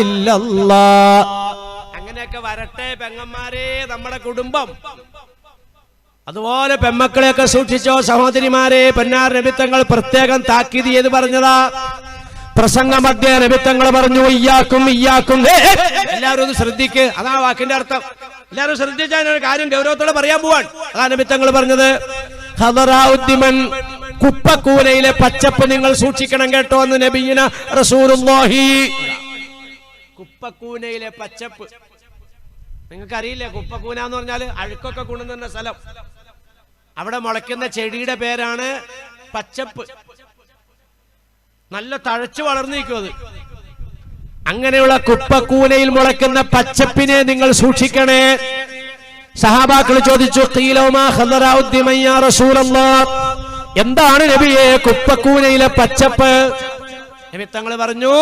S1: ഇല്ലല്ലാഹ്. അങ്ങനെയൊക്കെ വരട്ടെ പെങ്ങന്മാരെ നമ്മുടെ കുടുംബം. അതുപോലെ പെമ്മക്കളെയൊക്കെ സൂക്ഷിച്ചോ സഹോദരിമാരെ. പൊന്നാർ നബിത്തങ്ങൾ പ്രത്യേകം താക്കീത് ചെയ്ത് പറഞ്ഞതാ. പ്രസംഗ മധ്യ നബിത്തങ്ങൾ പറഞ്ഞു ഇയ്യാക്കും ഇയ്യാക്കും. എല്ലാവരും ഒന്ന് ശ്രദ്ധിക്ക്, അതാ വാക്കിന്റെ അർത്ഥം. എല്ലാവരും ശ്രദ്ധിച്ചാൽ ഒരു കാര്യം ഗൗരവത്തോടെ പറയാൻ പോവാൻ. അതാ നബിത്തങ്ങൾ പറഞ്ഞത്. ഹദറാഉദ്ദിമൻ, കുപ്പക്കൂനയിലെ പച്ചപ്പ് നിങ്ങൾ സൂക്ഷിക്കണം കേട്ടോ എന്ന് നബിയിന റസൂലുള്ളാഹി. കുപ്പക്കൂനയിലെ പച്ചപ്പ് നിങ്ങൾക്കറിയില്ലേ? കുപ്പക്കൂന എന്ന് പറഞ്ഞാൽ അഴുക്കൊക്കെ കൊണ്ടുവന്ന സ്ഥലം. അവിടെ മുളയ്ക്കുന്ന ചെടിയുടെ പേരാണ് പച്ചപ്പ്. നല്ല തഴച്ചു വളർന്നിരിക്കും അത്. അങ്ങനെയുള്ള കുപ്പക്കൂനയിൽ മുളയ്ക്കുന്ന പച്ചപ്പിനെ നിങ്ങൾ സൂക്ഷിക്കണേ. സഹാബാക്കൾ ചോദിച്ചു ഖീലൗമാ ഖദറാഉദ്ദിമൻ യാ റസൂലല്ലാഹ്, എന്താണ് നബിയെ കുപ്പക്കൂനയിലെ പച്ചപ്പ്? നബി തങ്ങൾ പറഞ്ഞു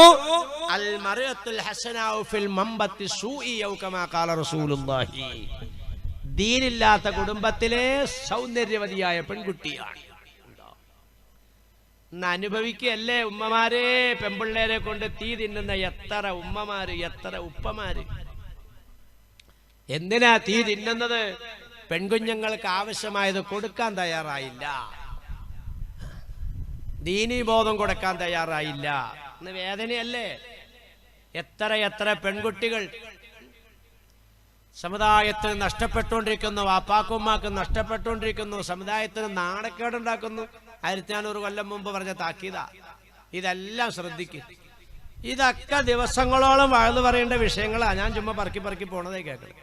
S1: അൽ മർഅത്തുൽ ഹസനാഉ ഫിൽ മംബത്തി സൂഇ ഔ കമാ ഖാല റസൂലുള്ളാഹി. ദീനില്ലാത്ത കുടുംബത്തിലെ സൗന്ദര്യവതിയായ പെൺകുട്ടിയാണ്. അനുഭവിക്കല്ലേ ഉമ്മമാരെ. പെൺപിള്ളേരെ കൊണ്ട് തീ തിന്നുന്ന എത്ര ഉമ്മമാര്, എത്ര ഉപ്പമാര്. എന്തിനാ തീ തിന്നുന്നത്? പെൺകുഞ്ഞുങ്ങൾക്ക് ആവശ്യമായത് കൊടുക്കാൻ തയ്യാറായില്ല, ദീനീ ബോധം കൊടുക്കാൻ തയ്യാറായില്ല. ഇന്ന് വേദനയല്ലേ? എത്ര എത്ര പെൺകുട്ടികൾ സമുദായത്തിന് നഷ്ടപ്പെട്ടുകൊണ്ടിരിക്കുന്നു, വാപ്പാക്കുമ്മാക്കും നഷ്ടപ്പെട്ടുകൊണ്ടിരിക്കുന്നു, സമുദായത്തിന് നാണക്കേടുണ്ടാക്കുന്നു. 1400 കൊല്ലം മുമ്പ് പറഞ്ഞ താക്കീത. ഇതെല്ലാം ശ്രദ്ധിക്കും. ഇതൊക്കെ ദിവസങ്ങളോളം വാഴ്ന്നു പറയേണ്ട വിഷയങ്ങളാണ്. ഞാൻ ചുമ്മാ പറക്കി പറക്കി പോണതേ കേൾക്കണം.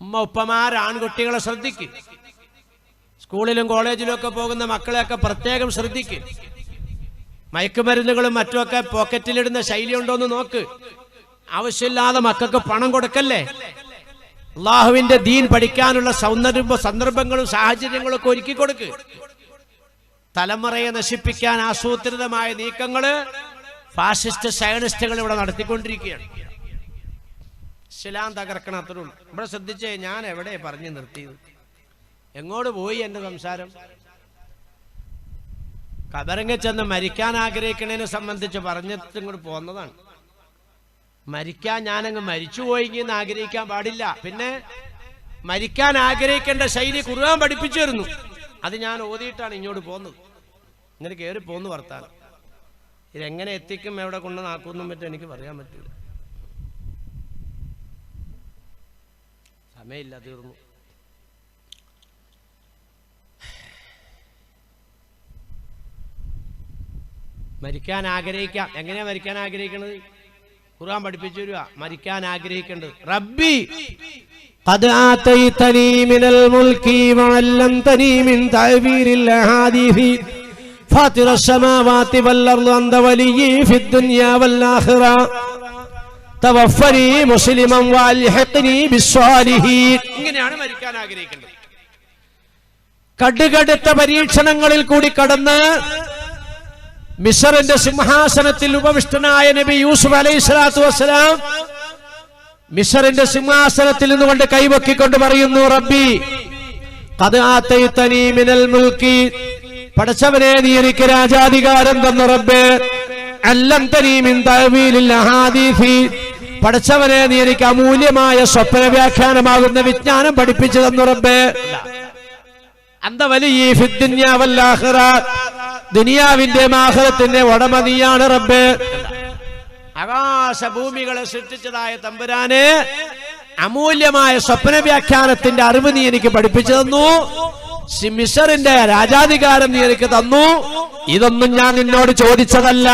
S1: ഉമ്മ ഉപ്പമാർ ആൺകുട്ടികളെ ശ്രദ്ധിക്കും. സ്കൂളിലും കോളേജിലും ഒക്കെ പോകുന്ന മക്കളെയൊക്കെ പ്രത്യേകം ശ്രദ്ധിക്കും. മയക്കുമരുന്നുകളും മറ്റുമൊക്കെ പോക്കറ്റിലിടുന്ന ശൈലി ഉണ്ടോന്ന് നോക്ക്. ആവശ്യമില്ലാതെ മക്കൾക്ക് പണം കൊടുക്കല്ലേ. അള്ളാഹുവിന്റെ ദീൻ പഠിക്കാനുള്ള സന്ദർഭങ്ങളും സാഹചര്യങ്ങളും ഒക്കെ ഒരുക്കി കൊടുക്ക്. തലമുറയെ നശിപ്പിക്കാൻ ആസൂത്രിതമായ നീക്കങ്ങള് ഫാസിസ്റ്റ് സയനിസ്റ്റുകൾ ഇവിടെ നടത്തിക്കൊണ്ടിരിക്കുകയാണ്. ഇസ്ലാം തകർക്കണം, അത്രേ ഉള്ളൂ. ഇവിടെ ശ്രദ്ധിച്ചേ, ഞാൻ എവിടെ പറഞ്ഞു നിർത്തിയത്? എങ്ങോട്ട് പോയി എന്റെ സംസാരം? കബറിങ്ങ ചെന്ന് മരിക്കാൻ ആഗ്രഹിക്കുന്നതിനെ സംബന്ധിച്ച് പറഞ്ഞിട്ട് ഇങ്ങോട്ട് പോന്നതാണ്. മരിക്കാൻ ഞാനങ്ങ് മരിച്ചുപോയി എന്ന് ആഗ്രഹിക്കാൻ പാടില്ല. പിന്നെ മരിക്കാൻ ആഗ്രഹിക്കേണ്ട ശൈലി ഖുർആൻ പഠിപ്പിച്ചു തരുന്നു. അത് ഞാൻ ഓതിയിട്ടാണ് ഇങ്ങോട്ട് പോകുന്നത്. ഇങ്ങനെ കയറി പോന്നു വർത്താനം. ഇതെങ്ങനെ എത്തിക്കും, എവിടെ കൊണ്ട് നാക്കുന്നും പറ്റും എനിക്ക് പറയാൻ പറ്റില്ല. സമയമില്ല, തീർന്നു. മരിക്കാൻ ആഗ്രഹിക്കാം. എങ്ങനെയാ മരിക്കാൻ ആഗ്രഹിക്കണത്? ഖുർആൻ പഠിപ്പിച്ചു തരുക. മരിക്കാൻ ആഗ്രഹിക്കേണ്ടത് റബ്ബി ഖദ് ആതൈതനി മിനൽ മുൽക്കി വഅല്ലംതനി മിൻ തഅവീരിൽ അഹാദീസി ഫാത്തിറസ് സമാവാതി വൽ അർദി അൻത വലിയ്യി ഫിദ് ദുനിയാ വൽ ആഖിറ തവഫനി മുസ്ലിമൻ വഅൽഹിഖ്നി ബിസ്സാലിഹീൻ. ഇങ്ങനെയാണ് മരിക്കാൻ ആഗ്രഹിക്കേണ്ടത്. കടുകടുത്ത പരീക്ഷണങ്ങളിൽ കൂടി കടന്ന്
S2: മിസ്റിന്റെ സിംഹാസനത്തിൽ ഉപവിഷ്ടനായ നബി യൂസുഫ് അലൈഹിസ്സലാത്തു വസ്സലാം മിസ്റിന്റെ സിംഹാസനത്തിൽ നിന്നുകൊണ്ട് കൈവക്കിക്കൊണ്ട് പറയുന്നു, റബ്ബി ഖദ് ആതൈതനി മിനൽ മുൽക്കി, പടച്ചവനെ നീ എനിക്ക് രാജാധികാരം തന്നു റബ്ബേ. അല്ലംതനി മിൻ തഅവീലിൽ അഹാദീസി, പടച്ചവനെ നീ എനിക്ക് അമൂല്യമായ സ്വപ്ന വ്യാഖ്യാനമാകുന്ന വിജ്ഞാനം പഠിപ്പിച്ചു തന്നു റബ്ബേ. അന്ത വലിയ ഫിദ്ദുനിയ വൽ ആഖിറ, ദുനിയാവിന്റെ ആഖിറത്തിന്റെ ഉടമ നീയാണ് റബ്ബേ. ആകാശഭൂമികളെ സൃഷ്ടിച്ചതായ തമ്പുരാനെ, അമൂല്യമായ സ്വപ്ന വ്യാഖ്യാനത്തിന്റെ അറിവ് നീ എനിക്ക് പഠിപ്പിച്ചു തന്നു. മിസ്റിന്റെ രാജാധികാരം നീ എനിക്ക് തന്നു. ഇതൊന്നും ഞാൻ നിന്നോട് ചോദിച്ചതല്ല,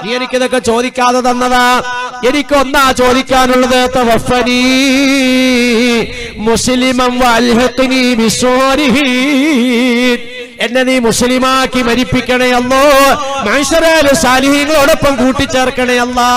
S2: നീ എനിക്കിതൊക്കെ ചോദിക്കാതെ തന്നതാ. എനിക്കൊന്നാ ചോദിക്കാനുള്ളത്, തവഫനി മുസ്ലിമൻ വൽഹിഖ്നി ബിസ്സാലിഹീൻ, എന്നെ നീ മുസ്ലിമാക്കി മരിപ്പിക്കണേ അല്ലോ, മഹ്ശറയിൽ സാലിഹീങ്ങളോടൊപ്പം കൂട്ടിച്ചേർക്കണേ അല്ലാ.